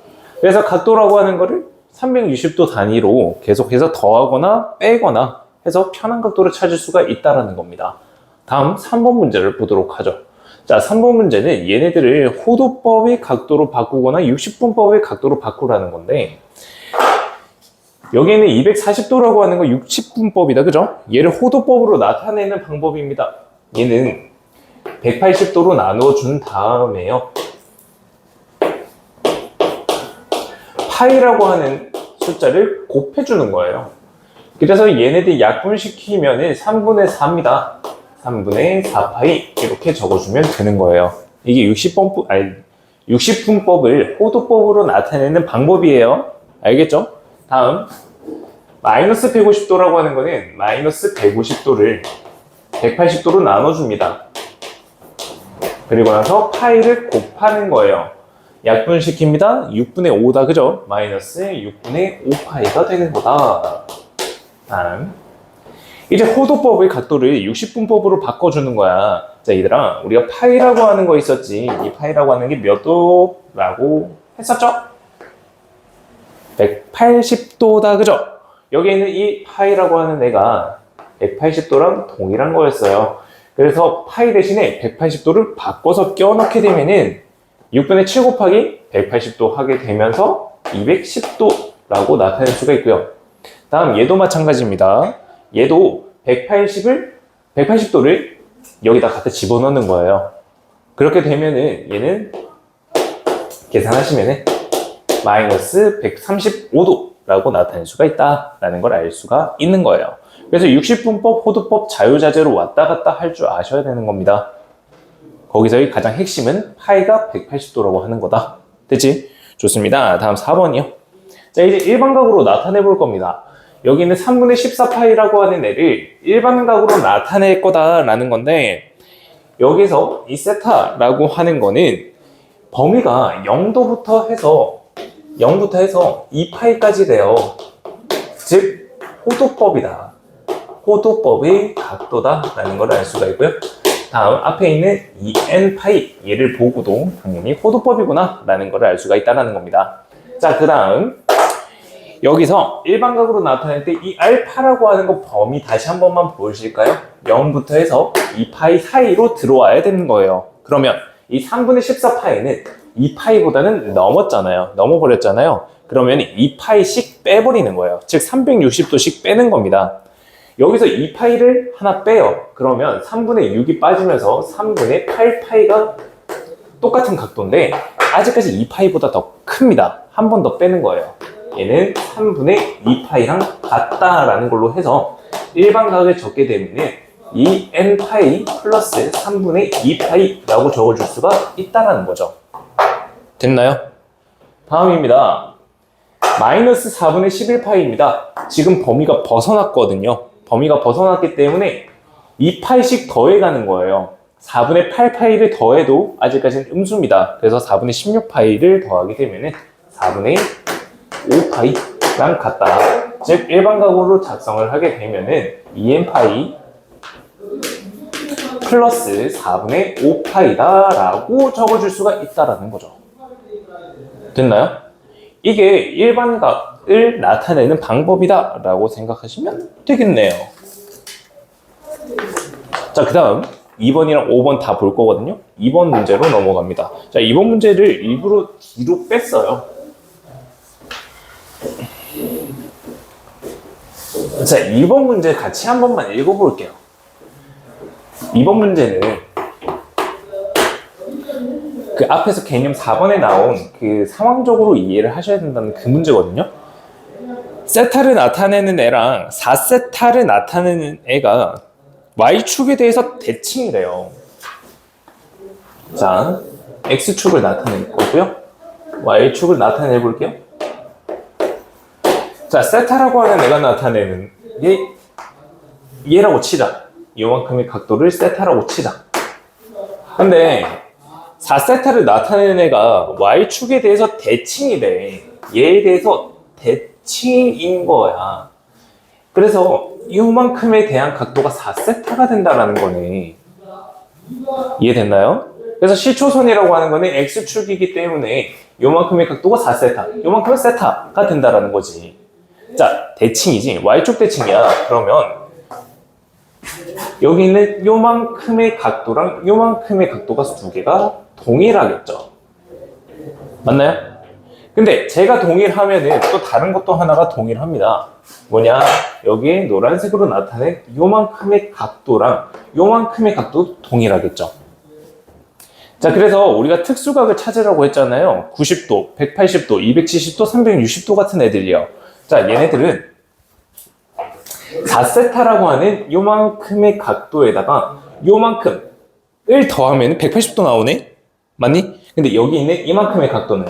그래서 각도라고 하는 거를 360도 단위로 계속해서 더하거나 빼거나 해서 편한 각도를 찾을 수가 있다는 겁니다. 다음 3번 문제를 보도록 하죠. 자, 3번 문제는 얘네들을 호도법의 각도로 바꾸거나 60분법의 각도로 바꾸라는 건데, 여기에는 240도라고 하는 거 60분법이다. 그죠? 얘를 호도법으로 나타내는 방법입니다. 얘는 180도로 나눠준 다음에요. 파이라고 하는 숫자를 곱해주는 거예요. 그래서 얘네들 약분시키면 3분의 4입니다. 3분의 4파이 이렇게 적어주면 되는 거예요. 이게 60분법을 호도법으로 나타내는 방법이에요. 알겠죠? 다음 마이너스 150도라고 하는 거는 마이너스 150도를 180도로 나눠줍니다. 그리고 나서 파이를 곱하는 거예요. 약분시킵니다. 6분의 5다. 그죠? 마이너스 6분의 5파이가 되는 거다. 다음 이제 호도법의 각도를 60분법으로 바꿔주는 거야. 자, 얘들아, 우리가 파이라고 하는 거 있었지. 이 파이라고 하는 게 몇 도라고 했었죠? 180도다. 그죠? 여기 있는 이 파이라고 하는 애가 180도랑 동일한 거였어요. 그래서 파이 대신에 180도를 바꿔서 껴넣게 되면은 6분의 7 곱하기 180도 하게 되면서 210도라고 나타낼 수가 있고요. 다음 얘도 마찬가지입니다. 얘도 180도를 여기다 갖다 집어넣는 거예요. 그렇게 되면은 얘는 계산하시면은 마이너스 135도라고 나타낼 수가 있다라는 걸 알 수가 있는 거예요. 그래서 60분법, 호두법 자유자재로 왔다 갔다 할 줄 아셔야 되는 겁니다. 거기서의 가장 핵심은 파이가 180도라고 하는 거다. 됐지? 좋습니다. 다음 4번이요. 자, 이제 일반각으로 나타내 볼 겁니다. 여기는 3분의 14파이라고 하는 애를 일반각으로 나타낼 거다라는 건데, 여기서 이 세타라고 하는 거는 범위가 0도부터 해서 2파이까지 돼요. 즉 호도법이다. 호도법의 각도다라는 걸 알 수가 있고요. 다음 앞에 있는 이 n파이 얘를 보고도 당연히 호도법이구나 라는 걸 알 수가 있다는 겁니다. 자, 그 다음 여기서 일반각으로 나타낼 때 이 알파라고 하는 거 범위 다시 한 번만 보실까요? 0부터 해서 2파이 사이로 들어와야 되는 거예요. 그러면 이 3분의 14파이는 2파이보다는 넘어버렸잖아요. 그러면 2파이씩 빼버리는 거예요. 즉 360도씩 빼는 겁니다. 여기서 2파이를 하나 빼요. 그러면 3분의 6이 빠지면서 3분의 8파이가 똑같은 각도인데 아직까지 2파이보다 더 큽니다. 한 번 더 빼는 거예요. 얘는 3분의 2파이랑 같다라는 걸로 해서 일반각을 적게 되면 이 n파이 플러스 3분의 2파이라고 적어줄 수가 있다는 거죠. 됐나요? 다음입니다. 마이너스 4분의 11파이입니다. 지금 범위가 벗어났거든요. 범위가 벗어났기 때문에 2파이씩 더해가는 거예요. 4분의 8파이를 더해도 아직까지는 음수입니다. 그래서 4분의 16파이를 더하게 되면 4분의 5파이랑 같다. 즉 일반각으로 작성을 하게 되면 2n파이 플러스 4분의 5파이다 라고 적어줄 수가 있다는 거죠. 됐나요? 이게 일반각을 나타내는 방법이다 라고 생각하시면 되겠네요. 자, 그 다음 2번이랑 5번 다 볼 거거든요. 2번 문제로 넘어갑니다. 자, 2번 문제를 일부러 뒤로 뺐어요. 자, 2번 문제 같이 한 번만 읽어볼게요. 2번 문제는 그 앞에서 개념 4번에 나온 그 상황적으로 이해를 하셔야 된다는 그 문제거든요. 세타를 나타내는 애랑 4세타를 나타내는 애가 Y축에 대해서 대칭이래요. 자, X축을 나타낼 거고요. Y축을 나타내 볼게요. 자, 세타라고 하는 애가 나타내는 게 얘라고 치자. 이만큼의 각도를 세타라고 치자. 근데 4세타를 나타내는 애가 Y축에 대해서 대칭이래. 얘에 대해서 대칭인 거야. 그래서 이만큼에 대한 각도가 4세타가 된다는 거네. 이해됐나요? 그래서 시초선이라고 하는 거는 X축이기 때문에 요만큼의 각도가 4세타, 요만큼은 세타가 된다는 거지. 자, 대칭이지. Y축 대칭이야. 그러면 여기 있는 요만큼의 각도랑 요만큼의 각도가 두 개가 동일하겠죠. 맞나요? 근데 제가 동일하면은 또 다른 것도 하나가 동일합니다. 뭐냐? 여기에 노란색으로 나타낸 요만큼의 각도랑 요만큼의 각도 동일하겠죠. 자, 그래서 우리가 특수각을 찾으라고 했잖아요. 90도, 180도, 270도, 360도 같은 애들이요. 자, 얘네들은 4세타라고 하는 요만큼의 각도에다가 요만큼을 더하면 180도 나오네? 맞니? 근데 여기 있는 이만큼의 각도는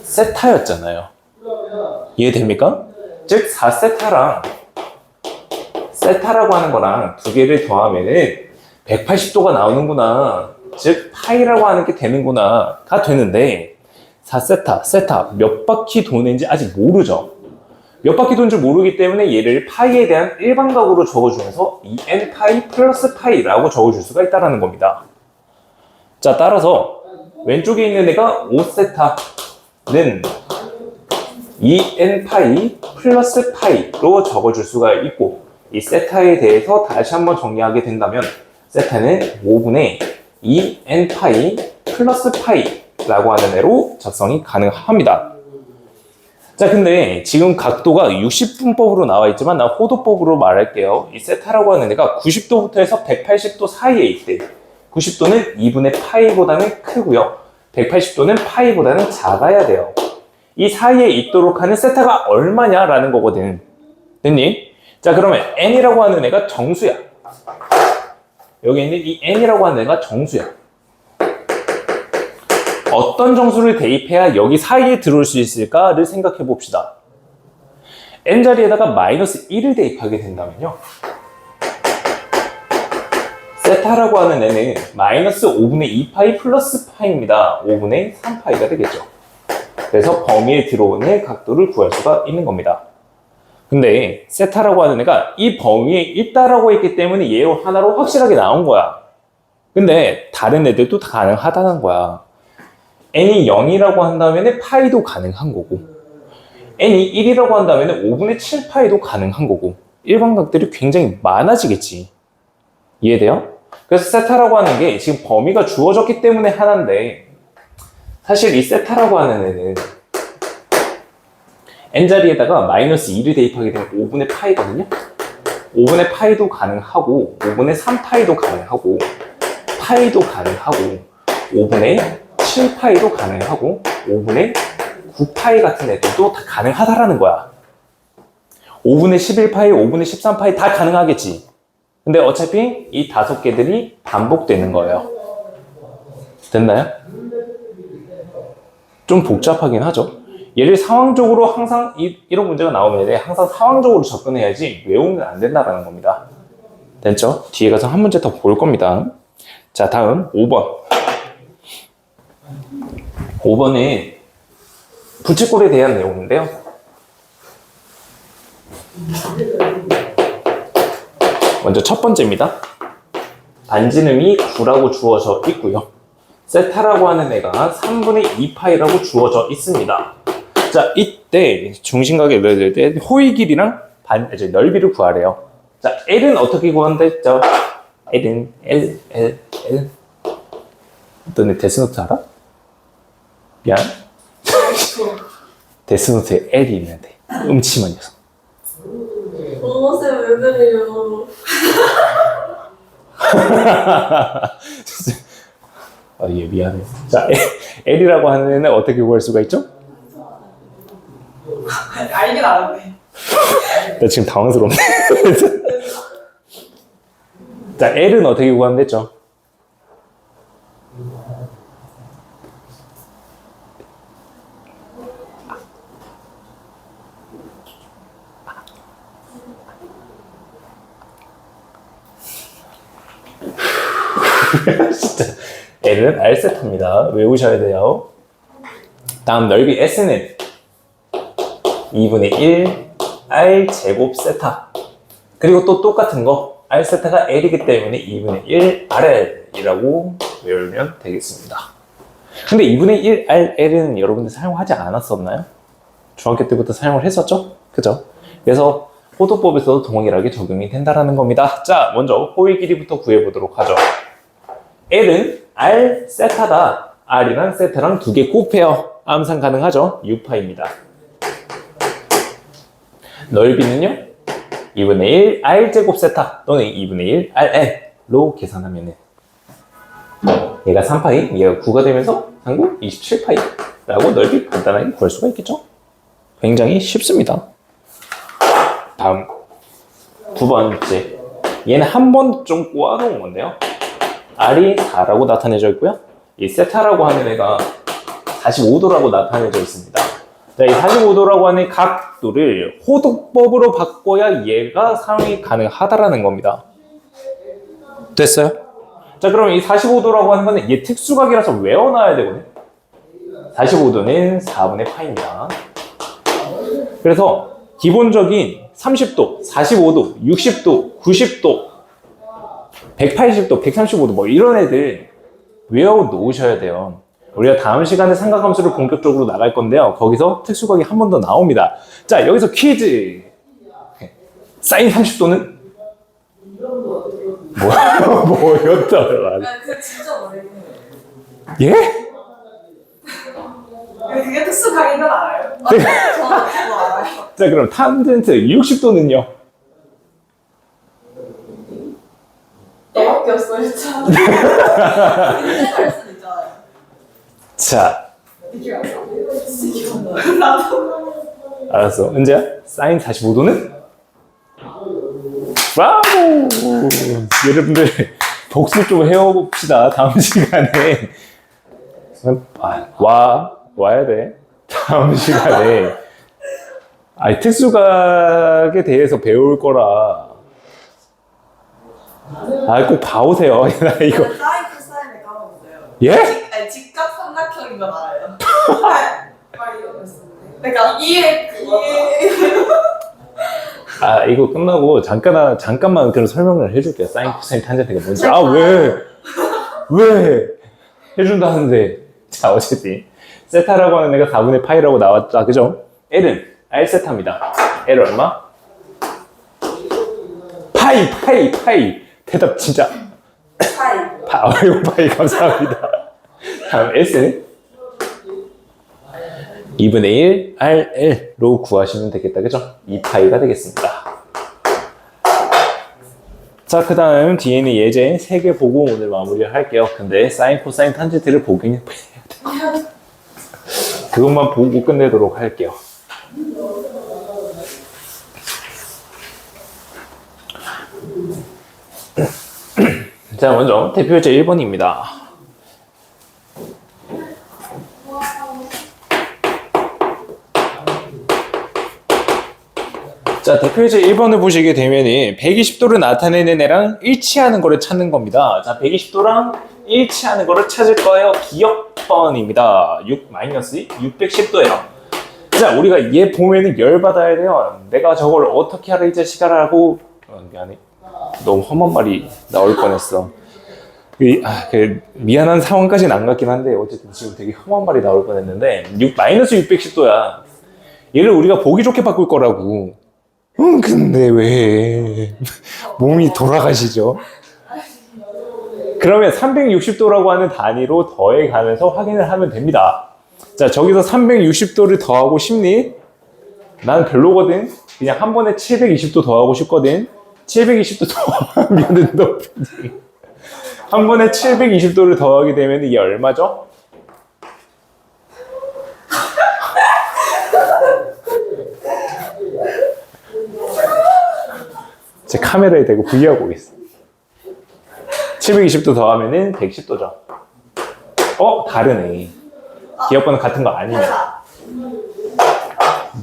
세타였잖아요. 이해됩니까? 즉 4세타랑 세타라고 하는 거랑 두 개를 더하면은 180도가 나오는구나. 즉 파이라고 하는 게 되는구나 가 되는데 4세타, 세타 몇 바퀴 도는지 아직 모르죠. 몇 바퀴 도는 줄 모르기 때문에 얘를 파이에 대한 일반각으로 적어주면서 2n파이 플러스 파이라고 적어줄 수가 있다는 겁니다. 자, 따라서 왼쪽에 있는 애가 5세타는 2n파이 플러스 파이로 적어줄 수가 있고, 이 세타에 대해서 다시 한번 정리하게 된다면 세타는 5분의 2n파이 플러스 파이라고 하는 애로 작성이 가능합니다. 자, 근데 지금 각도가 60분법으로 나와 있지만 난 호도법으로 말할게요. 이 세타라고 하는 애가 90도부터 해서 180도 사이에 있대. 90도는 2분의 파이보다는 크고요. 180도는 파이보다는 작아야 돼요. 이 사이에 있도록 하는 세타가 얼마냐라는 거거든. 됐니? 자, 그러면 n이라고 하는 애가 정수야. 여기 있는 이 n이라고 하는 애가 정수야. 어떤 정수를 대입해야 여기 사이에 들어올 수 있을까를 생각해 봅시다. n 자리에다가 마이너스 1을 대입하게 된다면요. 세타라고 하는 애는 마이너스 5분의 2파이 플러스 파이입니다. 5분의 3파이가 되겠죠. 그래서 범위에 들어오는 각도를 구할 수가 있는 겁니다. 근데 세타라고 하는 애가 이 범위에 있다라고 했기 때문에 얘 하나로 확실하게 나온 거야. 근데 다른 애들도 다 가능하다는 거야. n이 0이라고 한다면 파이도 가능한 거고, n이 1이라고 한다면 5분의 7파이도 가능한 거고, 일반각들이 굉장히 많아지겠지. 이해돼요? 그래서 세타라고 하는 게 지금 범위가 주어졌기 때문에 하나인데, 사실 이 세타라고 하는 애는 n자리에다가 마이너스 2를 대입하게 되면 5분의 파이거든요. 5분의 파이도 가능하고 5분의 3파이도 가능하고 파이도 가능하고 5분의 7파이도 가능하고 5분의 9파이 같은 애들도 다 가능하다라는 거야. 5분의 11파이, 5분의 13파이 다 가능하겠지. 근데 어차피 이 5개들이 반복되는 거예요. 됐나요? 좀 복잡하긴 하죠. 얘를 상황적으로 항상 이런 문제가 나오면 항상 상황적으로 접근해야지 외우면 안 된다는 겁니다. 됐죠? 뒤에 가서 한 문제 더 볼 겁니다. 자, 다음 5번. 5번은 부채꼴에 대한 내용인데요. 먼저 첫 번째입니다. 반지름이 9라고 주어져 있고요. 세타라고 하는 애가 3분의 2파이라고 주어져 있습니다. 자, 이때 중심각을 넣을 때 호의 길이랑 넓이를 구하래요. 자, L은 어떻게 구한다 했죠? L은 L. 너네 데스노트 알아? 미안. 데스노트에 L이 있는데 음침한 녀석. 쌤 왜 그래요? 얘 미안해. 자, L이라고 하는 애는 어떻게 구할 수가 있죠? 알긴 알았네. 나 지금 당황스럽네. 자, L은 어떻게 구하면 됐죠? 진짜 L은 R세타입니다. 외우셔야 돼요. 다음 넓이 S는 2분의 1 R 제곱 세타. 그리고 또 똑같은 거 R 세타가 L이기 때문에 2분의 1 RL이라고 외우면 되겠습니다. 근데 2분의 1 RL은 여러분들 사용하지 않았었나요? 중학교 때부터 사용을 했었죠? 그죠? 그래서 호도법에서도 동일하게 적용이 된다는 겁니다. 자, 먼저 호의 길이부터 구해보도록 하죠. L은 R 세타다. R이랑 세타랑 두 개 곱해요. 암산 가능하죠? 6파입니다. 넓이는요? 2분의 1 R제곱 세타 또는 2분의 1 RL로 계산하면 얘가 3파이, 얘가 9가 되면서 상구 27파이라고 넓이 간단하게 구할 수가 있겠죠? 굉장히 쉽습니다. 다음 9번째. 얘는 한 번 좀 꼬아놓은 건데요. R이 4라고 나타내져 있고요. 이 세타라고 하는 애가 45도라고 나타내져 있습니다. 자, 이 45도라고 하는 각도를 호도법으로 바꿔야 얘가 사용이 가능하다라는 겁니다. 됐어요? 자, 그럼 이 45도라고 하는 거는 얘 특수각이라서 외워놔야 되거든요. 45도는 4분의 파입니다. 그래서 기본적인 30도, 45도, 60도, 90도, 180도, 135도 뭐 이런 애들 외워놓으셔야 돼요. 우리가 다음 시간에 삼각함수를 본격적으로 나갈 건데요. 거기서 특수각이 한 번 더 나옵니다. 자, 여기서 퀴즈. 사인 30도는? 뭐였더라? 그거 진짜 어려워. 예? 그게 특수각인 건 알아요? 저는 그거 알아요. 자, 그럼 탄젠트 60도는요? 네? 어딨어 진짜. 굉장히 할 수도 있잖아요. 자, 진짜 귀여워. 알았어. 은재야, 사인 45도는? 와우! 여러분들, 복습 좀 해봅시다. 다음 시간에. 와야 돼. 다음 시간에. 아니, 특수각에 대해서 배울 거라. 꼭 봐오세요. 나 이거. 사인 코사인을 까먹었어요. 예? 아니 직각 삼각형인 건 알아요. 막 이런 거 있었는데. 그러니까 이해. 이거 끝나고 잠깐만 그런 설명을 해줄게요. 사인, 코사인, 탄젠트가 뭔지. 왜? 해준다는데. 자, 어쨌든. 세타라고 하는 애가 4분의 파이라고 나왔다. 그죠? L은 R세타입니다. L 얼마? 파이. 대답 진짜. 사인. 아이고, 파이 감사합니다. 다음 S는 2분의 1 RL로 구하시면 되겠다. 그죠? 2파이가 되겠습니다. 자, 그 다음 뒤에는 예제 3개 보고 오늘 마무리를 할게요. 근데 사인, 코사인, 탄젠트를 보긴 해야 돼. 그것만 보고 끝내도록 할게요. 자, 먼저 대표제 1번입니다. 자, 대표제 1번을 보시게 되면은 120도를 나타내는 애랑 일치하는 거를 찾는 겁니다. 자, 120도랑 일치하는 거를 찾을 거예요. 기억번입니다. 610도예요. 자, 우리가 얘 보면은 열받아야 돼요. 내가 저걸 어떻게 하라 이 자식아라고. 미안해. 너무 험한 말이 나올 뻔했어. 미안한 상황까지는 안 갔긴 한데 어쨌든 지금 되게 험한 말이 나올 뻔했는데 마이너스 610도야. 얘를 우리가 보기 좋게 바꿀 거라고. 근데 왜 몸이 돌아가시죠? 그러면 360도라고 하는 단위로 더해가면서 확인을 하면 됩니다. 자, 저기서 360도를 더하고 싶니? 난 별로거든. 그냥 한 번에 720도 더하고 싶거든. 720도 더하면은 너 한 번에 720도를 더하게 되면 이게 얼마죠? 제 카메라에 대고 V하고 있어. 720도 더하면은 110도죠. 다르네. 기억번호 같은 거 아니네.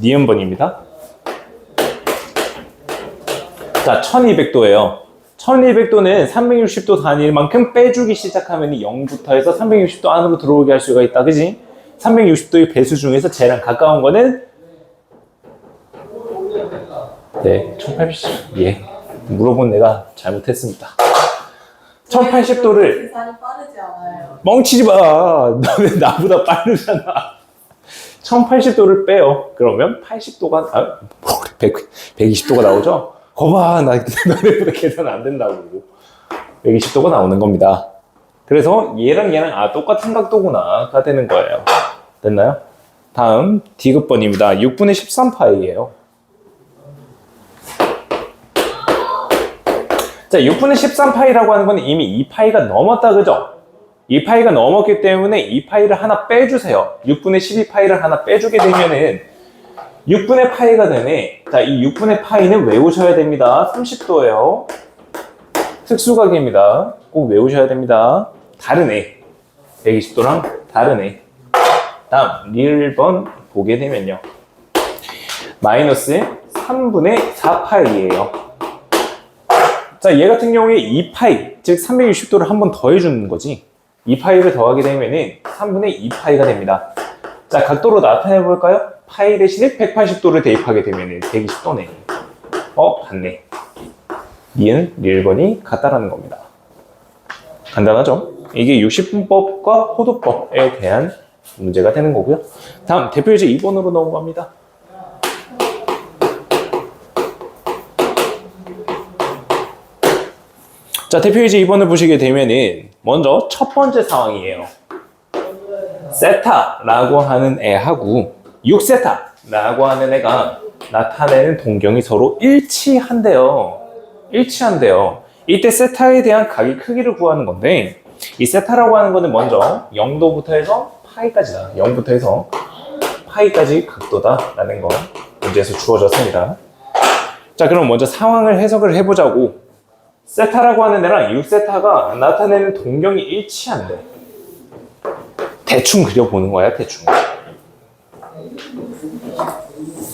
니은번입니다. 자, 1200도예요. 1200도는 360도 단위만큼 빼주기 시작하면 0부터 해서 360도 안으로 들어오게 할 수가 있다. 그지? 360도의 배수 중에서 쟤랑 가까운 거는 네, 1880. 예. 물어본 내가 잘못했습니다. 1080도를 계산이 빠르지 않아요. 멍치지 마. 너는 나보다 빠르잖아. 1080도를 빼요. 그러면 80도가 120도가 나오죠? 거봐, 나 너네보다 계산 안 된다고. 120도가 나오는 겁니다. 그래서 얘랑 똑같은 각도구나가 되는 거예요. 됐나요? 다음 D급번입니다. 6분의 13파이예요. 자, 6분의 13파이라고 하는 건 이미 2파이가 넘었다, 그죠? 2파이가 넘었기 때문에 2파이를 하나 빼주세요. 6분의 12파이를 하나 빼주게 되면은 6분의 파이가 되네. 자, 이 6분의 파이는 외우셔야 됩니다. 30도예요. 특수각입니다. 꼭 외우셔야 됩니다. 다르네. 120도랑 다르네. 다음, 1번 보게 되면요. 마이너스 3분의 4파이예요. 자, 얘 같은 경우에 2파이, 즉 360도를 한 번 더해주는 거지. 2파이를 더하게 되면은 3분의 2파이가 됩니다. 자, 각도로 나타내 볼까요? 파이 대신에 180도를 대입하게 되면은 120도네. 맞네. 니은, 리을번이 같다라는 겁니다. 간단하죠? 이게 60분법과 호도법에 대한 문제가 되는 거고요. 다음, 대표유제 2번으로 넘어갑니다. 자, 대표유제 2번을 보시게 되면은 먼저 첫 번째 상황이에요. 세타라고 하는 애하고 6세타라고 하는 애가 나타내는 동경이 서로 일치한대요. 이때 세타에 대한 각의 크기를 구하는 건데 이 세타라고 하는 거는 먼저 0도부터 해서 파이까지다. 0부터 해서 파이까지 각도다라는 거 문제에서 주어졌습니다. 자, 그럼 먼저 상황을 해석을 해보자고. 세타라고 하는 애랑 6세타가 나타내는 동경이 일치한대. 대충 그려보는 거야, 대충.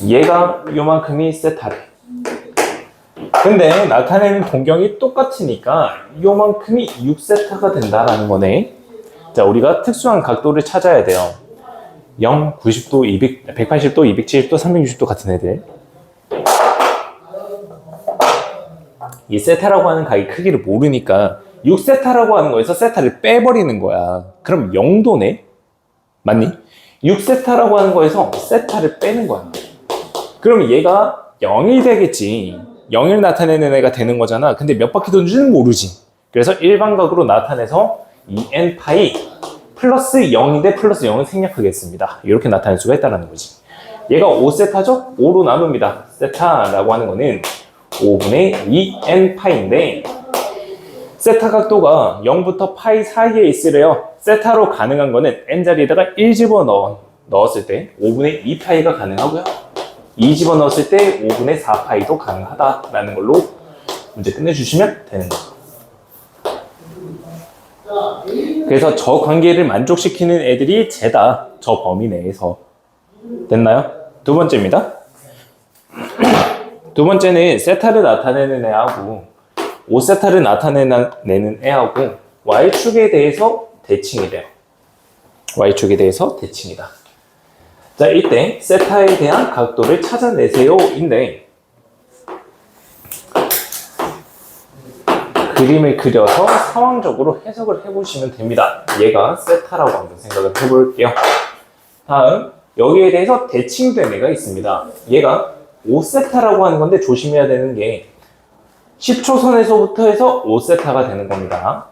얘가 요만큼이 세타래. 근데 나타내는 동경이 똑같으니까 요만큼이 6세타가 된다라는 거네. 자, 우리가 특수한 각도를 찾아야 돼요. 0, 90도, 180도, 270도, 360도 같은 애들. 이 세타라고 하는 각의 크기를 모르니까 6세타라고 하는 거에서 세타를 빼버리는 거야. 그럼 0도네? 맞니? 6세타라고 하는 거에서 세타를 빼는 거야. 그럼 얘가 0이 되겠지. 0을 나타내는 애가 되는 거잖아. 근데 몇 바퀴 도는지는 모르지. 그래서 일반각으로 나타내서 2n파이 플러스 0인데 플러스 0은 생략하겠습니다. 이렇게 나타낼 수가 있다는 거지. 얘가 5세타죠? 5로 나눕니다. 세타라고 하는 거는 5분의 2n파인데 세타 각도가 0부터 파이 사이에 있으래요. 세타로 가능한 거는 n 자리에다가 1 집어넣었을 때 5분의 2파이가 가능하고요. 2 집어넣었을 때 5분의 4파이도 가능하다라는 걸로 문제 끝내주시면 되는 거죠. 그래서 저 관계를 만족시키는 애들이 쟤다. 저 범위 내에서. 됐나요? 두 번째입니다. 두 번째는 세타를 나타내는 애하고 5세타를 나타내는 애하고 Y축에 대해서 대칭이래요. Y축에 대해서 대칭이다. 자, 이때 세타에 대한 각도를 찾아내세요 인데 그림을 그려서 상황적으로 해석을 해보시면 됩니다. 얘가 세타라고 한번 생각을 해볼게요. 다음, 여기에 대해서 대칭된 애가 있습니다. 얘가 5세타라고 하는 건데 조심해야 되는 게 10초선에서부터 해서 5세타가 되는 겁니다.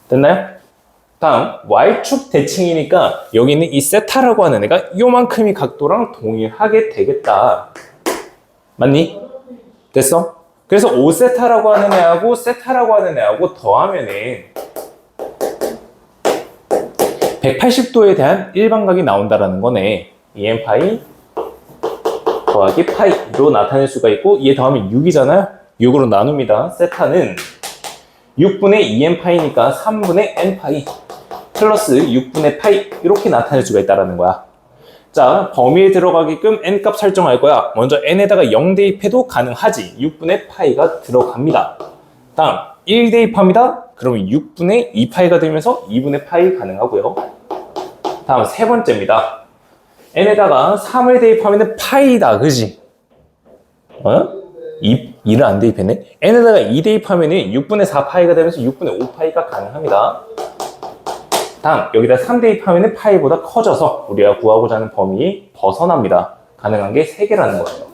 됐나요? 다음, Y축 대칭이니까 여기 있는 이 세타라고 하는 애가 요만큼의 각도랑 동일하게 되겠다. 맞니? 됐어? 그래서 5세타라고 하는 애하고 세타라고 하는 애하고 더하면은 180도에 대한 일반각이 나온다라는 거네. 2n파이 더하기 파이로 나타낼 수가 있고 얘 더하면 6이잖아요. 6으로 나눕니다. 세타는 6분의 2n파이니까 3분의 n파이 플러스 6분의 파이 이렇게 나타낼 수가 있다는 거야. 자, 범위에 들어가게끔 n값 설정할 거야. 먼저 n에다가 0 대입해도 가능하지. 6분의 파이가 들어갑니다. 다음 1 대입합니다. 그러면 6분의 2파이가 되면서 2분의 파이 가능하고요. 다음 세 번째입니다. n에다가 3을 대입하면 파이다. 그지? 2를 안 대입했네. n에다가 2 대입하면 6분의 4파이가 되면서 6분의 5파이가 가능합니다. 다음 여기다 3 대입하면 파이보다 커져서 우리가 구하고자 하는 범위 벗어납니다. 가능한 게 3개라는 거예요.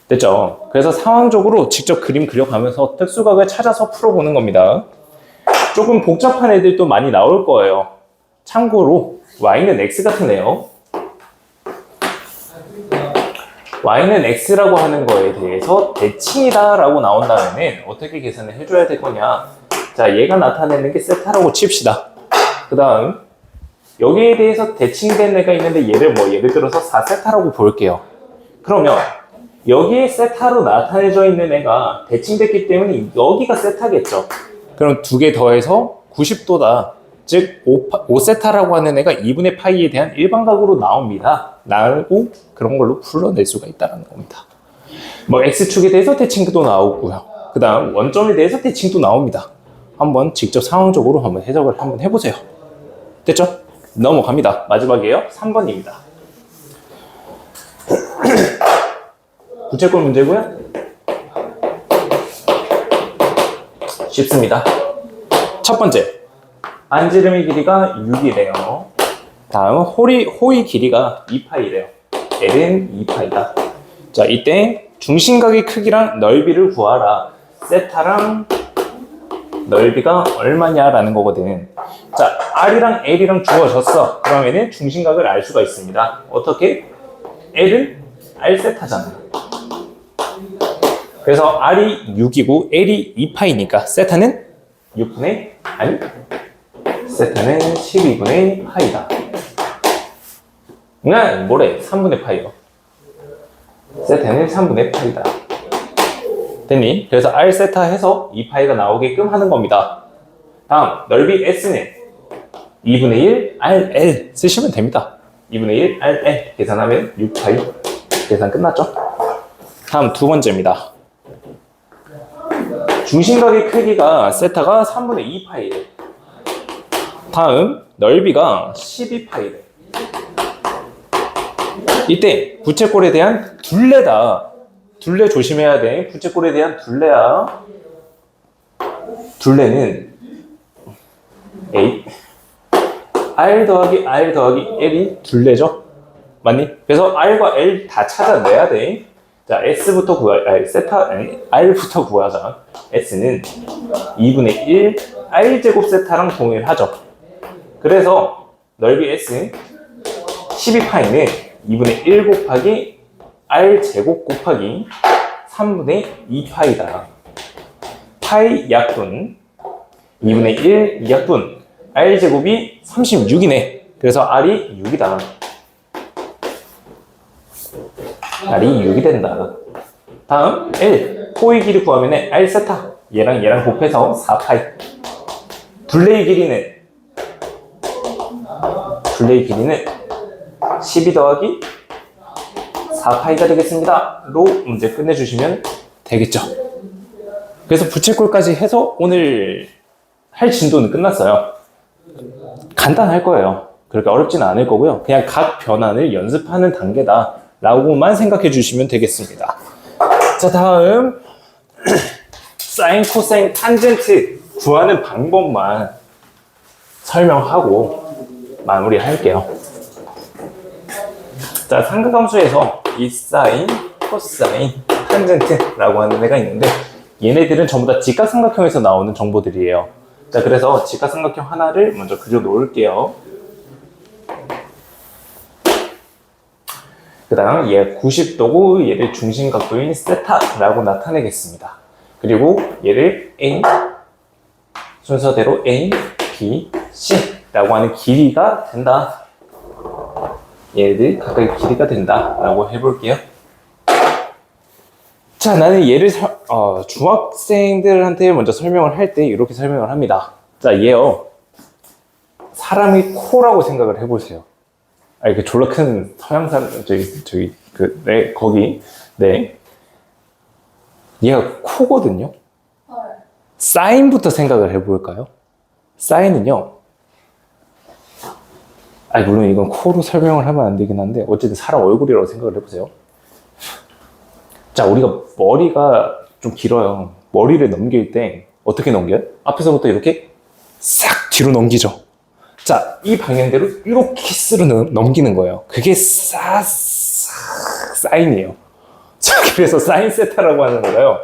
됐죠? 그래서 상황적으로 직접 그림 그려가면서 특수각을 찾아서 풀어보는 겁니다. 조금 복잡한 애들도 많이 나올 거예요. 참고로 y는 x 같은 애요. y는 x라고 하는 거에 대해서 대칭이다 라고 나온다면 어떻게 계산을 해줘야 될 거냐. 자, 얘가 나타내는 게 세타라고 칩시다. 그 다음 여기에 대해서 대칭된 애가 있는데 얘를 예를 들어서 4세타라고 볼게요. 그러면 여기에 세타로 나타내져 있는 애가 대칭됐기 때문에 여기가 세타겠죠. 그럼 두 개 더해서 90도다. 즉 5세타라고 하는 애가 2분의 파이에 대한 일반각으로 나옵니다. 나오고 그런 걸로 풀어낼 수가 있다는 겁니다. 뭐 x축에 대해서 대칭도 나오고요. 그 다음 원점에 대해서 대칭도 나옵니다. 한번 직접 상황적으로 한번 해석을 한번 해보세요. 됐죠? 넘어갑니다. 마지막이에요. 3번입니다. 부채꼴 문제고요. 쉽습니다. 첫 번째, 안지름의 길이가 6이래요. 다음 호의 길이가 2파이래요. L은 2파이다. 자, 이때 중심각의 크기랑 넓이를 구하라. 세타랑 넓이가 얼마냐라는 거거든. 자, R이랑 L이랑 주어졌어. 그러면은 중심각을 알 수가 있습니다. 어떻게? L은 R세타잖아. 그래서 R이 6이고 L이 2파이니까 세타는 6분의 아니 세타는 12분의 파이다. 난 뭐래? 3분의 파이요. 세타는 3분의 파이다. 됐니? 그래서 R 세타 해서 2파이가 나오게끔 하는 겁니다. 다음 넓이 S는 2분의 1 RL 쓰시면 됩니다. 2분의 1 RL 계산하면 6파이. 계산 끝났죠? 다음 두 번째입니다. 중심각의 크기가 세타가 3분의 2파이래. 다음 넓이가 12파이래. 이때 부채꼴에 대한 둘레다. 둘레 조심해야 돼. 부채꼴에 대한 둘레야. 둘레는 A R 더하기 R 더하기 L이 둘레죠? 맞니? 그래서 R과 L 다 찾아내야 돼. 자, S부터 세타, R부터 구하자. S는 2분의 1 R제곱 세타랑 동일하죠. 그래서 넓이 S 12파이는 2분의 1 곱하기 R제곱 곱하기 3분의 2파이다. 파이 약분 2분의 1 2약분 R제곱이 36이네. 그래서 R이 6이다. R이 6이 된다. 다음 L 코의 길이 구하면 R 세타 얘랑 얘랑 곱해서 4파이. 둘레의 길이는 12 더하기 4파이가 되겠습니다. 로 문제 끝내주시면 되겠죠. 그래서 부채꼴까지 해서 오늘 할 진도는 끝났어요. 간단할 거예요. 그렇게 어렵지는 않을 거고요. 그냥 각 변환을 연습하는 단계다 라고만 생각해 주시면 되겠습니다. 자, 다음 사인, 코사인, 탄젠트 구하는 방법만 설명하고 마무리할게요. 자, 삼각함수에서 이 사인, 코사인, 탄젠트라고 하는 애가 있는데 얘네들은 전부 다 직각삼각형에서 나오는 정보들이에요. 자, 그래서 직각삼각형 하나를 먼저 그려 놓을게요. 그 다음 얘 90도고 얘를 중심각도인 세타라고 나타내겠습니다. 그리고 얘를 A, 순서대로 A, B, C라고 하는 길이가 된다. 얘들 각각의 길이가 된다 라고 해볼게요. 자, 나는 얘를 중학생들한테 먼저 설명을 할 때 이렇게 설명을 합니다. 자, 얘요. 사람이 코라고 생각을 해보세요. 이렇게 졸라 큰 서양 사람, 거기. 얘가 코거든요. 사인부터 생각을 해볼까요? 사인은요. 물론 이건 코로 설명을 하면 안 되긴 한데, 어쨌든 사람 얼굴이라고 생각을 해보세요. 자, 우리가 머리가 좀 길어요. 머리를 넘길 때 어떻게 넘겨요? 앞에서부터 이렇게 싹 뒤로 넘기죠. 자, 이 방향대로 이렇게 스르 넘기는 거예요. 그게 사인이에요. 자, 그래서 사인 세타라고 하는 거가요.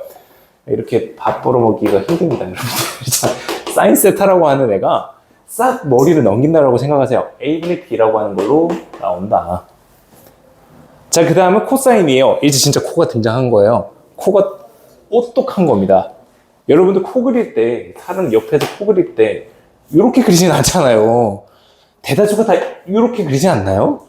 이렇게 밥 벌어먹기가 힘듭니다, 여러분들. 자, 사인 세타라고 하는 애가 싹 머리를 넘긴다라고 생각하세요. A분의 B라고 하는 걸로 나온다. 자, 그 다음은 코사인이에요. 이제 진짜 코가 등장한 거예요. 코가 오똑한 겁니다. 여러분들 코 그릴 때, 사람 옆에서 코 그릴 때 이렇게 그리진 않잖아요. 대다수가 다 이렇게 그리지 않나요?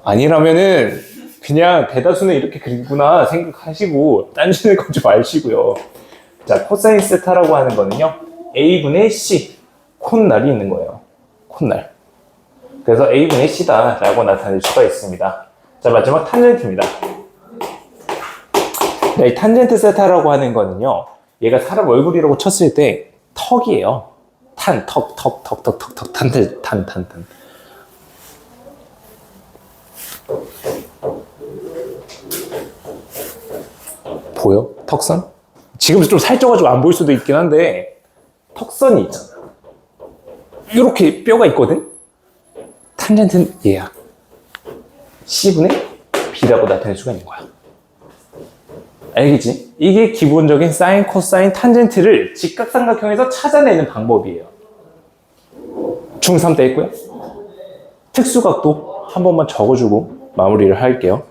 아니라면은 그냥 대다수는 이렇게 그리구나 생각하시고 딴짓을 걸지 마시고요. 자, 코사인 세타라고 하는 거는요, A분의 C, 콧날이 있는 거예요. 콧날. 그래서 A분의 C다 라고 나타낼 수가 있습니다. 자, 마지막 탄젠트입니다. 이 탄젠트 세타라고 하는 거는요, 얘가 사람 얼굴이라고 쳤을 때 턱이에요. 탄. 보여? 턱선? 지금 좀 살쪄가지고 안 보일 수도 있긴 한데 턱선이 있잖아. 이렇게 뼈가 있거든? 탄젠트는 얘야. C분의 B라고 나타낼 수가 있는 거야. 알겠지? 이게 기본적인 사인, 코사인, 탄젠트를 직각삼각형에서 찾아내는 방법이에요. 중3 때 했고요. 특수각도 한 번만 적어주고 마무리를 할게요.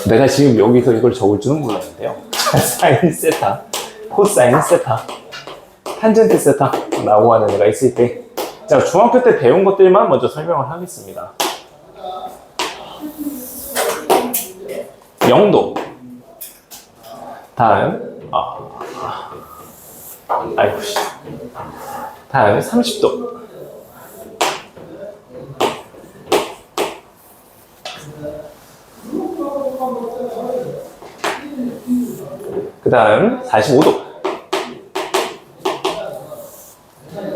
내가 지금 여기서 이걸 적을 줄은 몰랐는데요. 사인 세타, 코사인 세타, 탄젠트 세타라고 하는 애가 있을 때, 자, 중학교 때 배운 것들만 먼저 설명을 하겠습니다. 0도. 다음, 아이고, 씨. 다음, 30도. 그 다음 45도,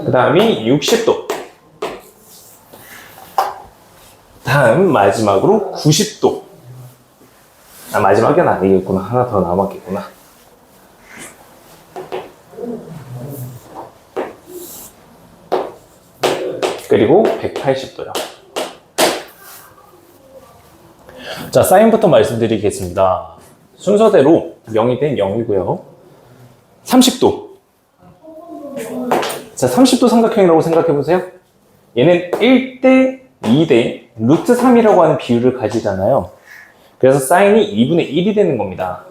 그 다음이 60도, 다음 마지막으로 90도. 마지막은 아니겠구나. 하나 더 남았겠구나. 그리고 180도요. 자, 사인부터 말씀드리겠습니다. 순서대로 0이 된 0이고요. 30도. 자, 30도 삼각형이라고 생각해보세요. 얘는 1대 2대 루트 3이라고 하는 비율을 가지잖아요. 그래서 사인이 2분의 1이 되는 겁니다.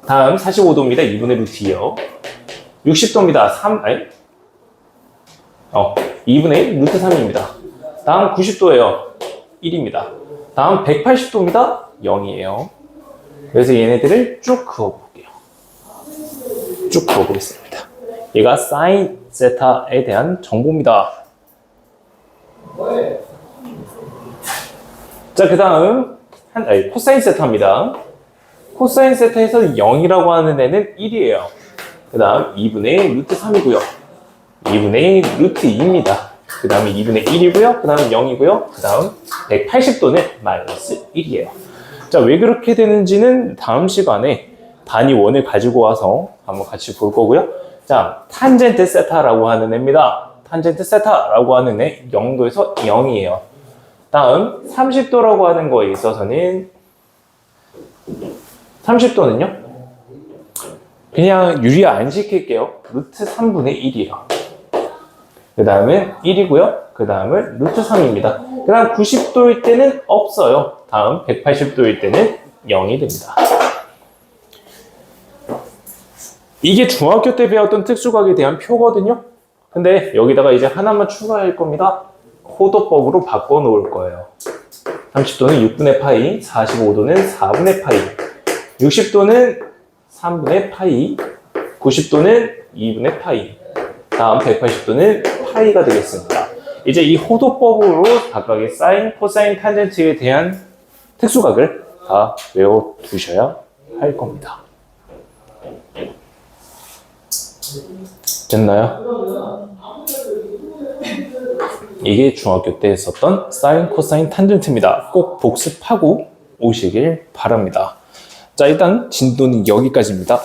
다음 45도입니다. 2분의 루트 2요. 60도입니다. 2분의 루트 3입니다. 다음 90도예요. 1입니다. 다음 180도입니다. 0이에요. 그래서 얘네들을 쭉 그어볼게요. 쭉 그어보겠습니다. 얘가 사인 세타에 대한 정보입니다. 자, 그 다음 코사인 세타입니다. 코사인 세타에서 0이라고 하는 애는 1이에요. 그 다음 2분의 루트 3이고요. 2분의 루트 2입니다. 그 다음에 2분의 1이고요. 그 다음 0이고요. 그 다음 180도는 마이너스 1이에요. 자, 왜 그렇게 되는지는 다음 시간에 단위 원을 가지고 와서 한번 같이 볼 거고요. 자, 탄젠트 세타라고 하는 애입니다. 탄젠트 세타라고 하는 애 0도에서 0이에요. 다음 30도라고 하는 거에 있어서는 30도는요? 그냥 유리 안 시킬게요. 루트 3분의 1이에요. 그 다음은 1이고요. 그 다음은 루트 3입니다. 그 다음 90도일 때는 없어요. 다음 180도일 때는 0이 됩니다. 이게 중학교 때 배웠던 특수각에 대한 표거든요. 근데 여기다가 이제 하나만 추가할 겁니다. 호도법으로 바꿔 놓을 거예요. 30도는 6분의 파이, 45도는 4분의 파이, 60도는 3분의 파이, 90도는 2분의 파이, 다음 180도는 파이가 되겠습니다. 이제 이 호도법으로 각각의 사인, 코사인, 탄젠트에 대한 특수각을 다 외워두셔야 할 겁니다. 됐나요? 이게 중학교 때 했었던 사인, 코사인, 탄젠트입니다. 꼭 복습하고 오시길 바랍니다. 자, 일단 진도는 여기까지입니다.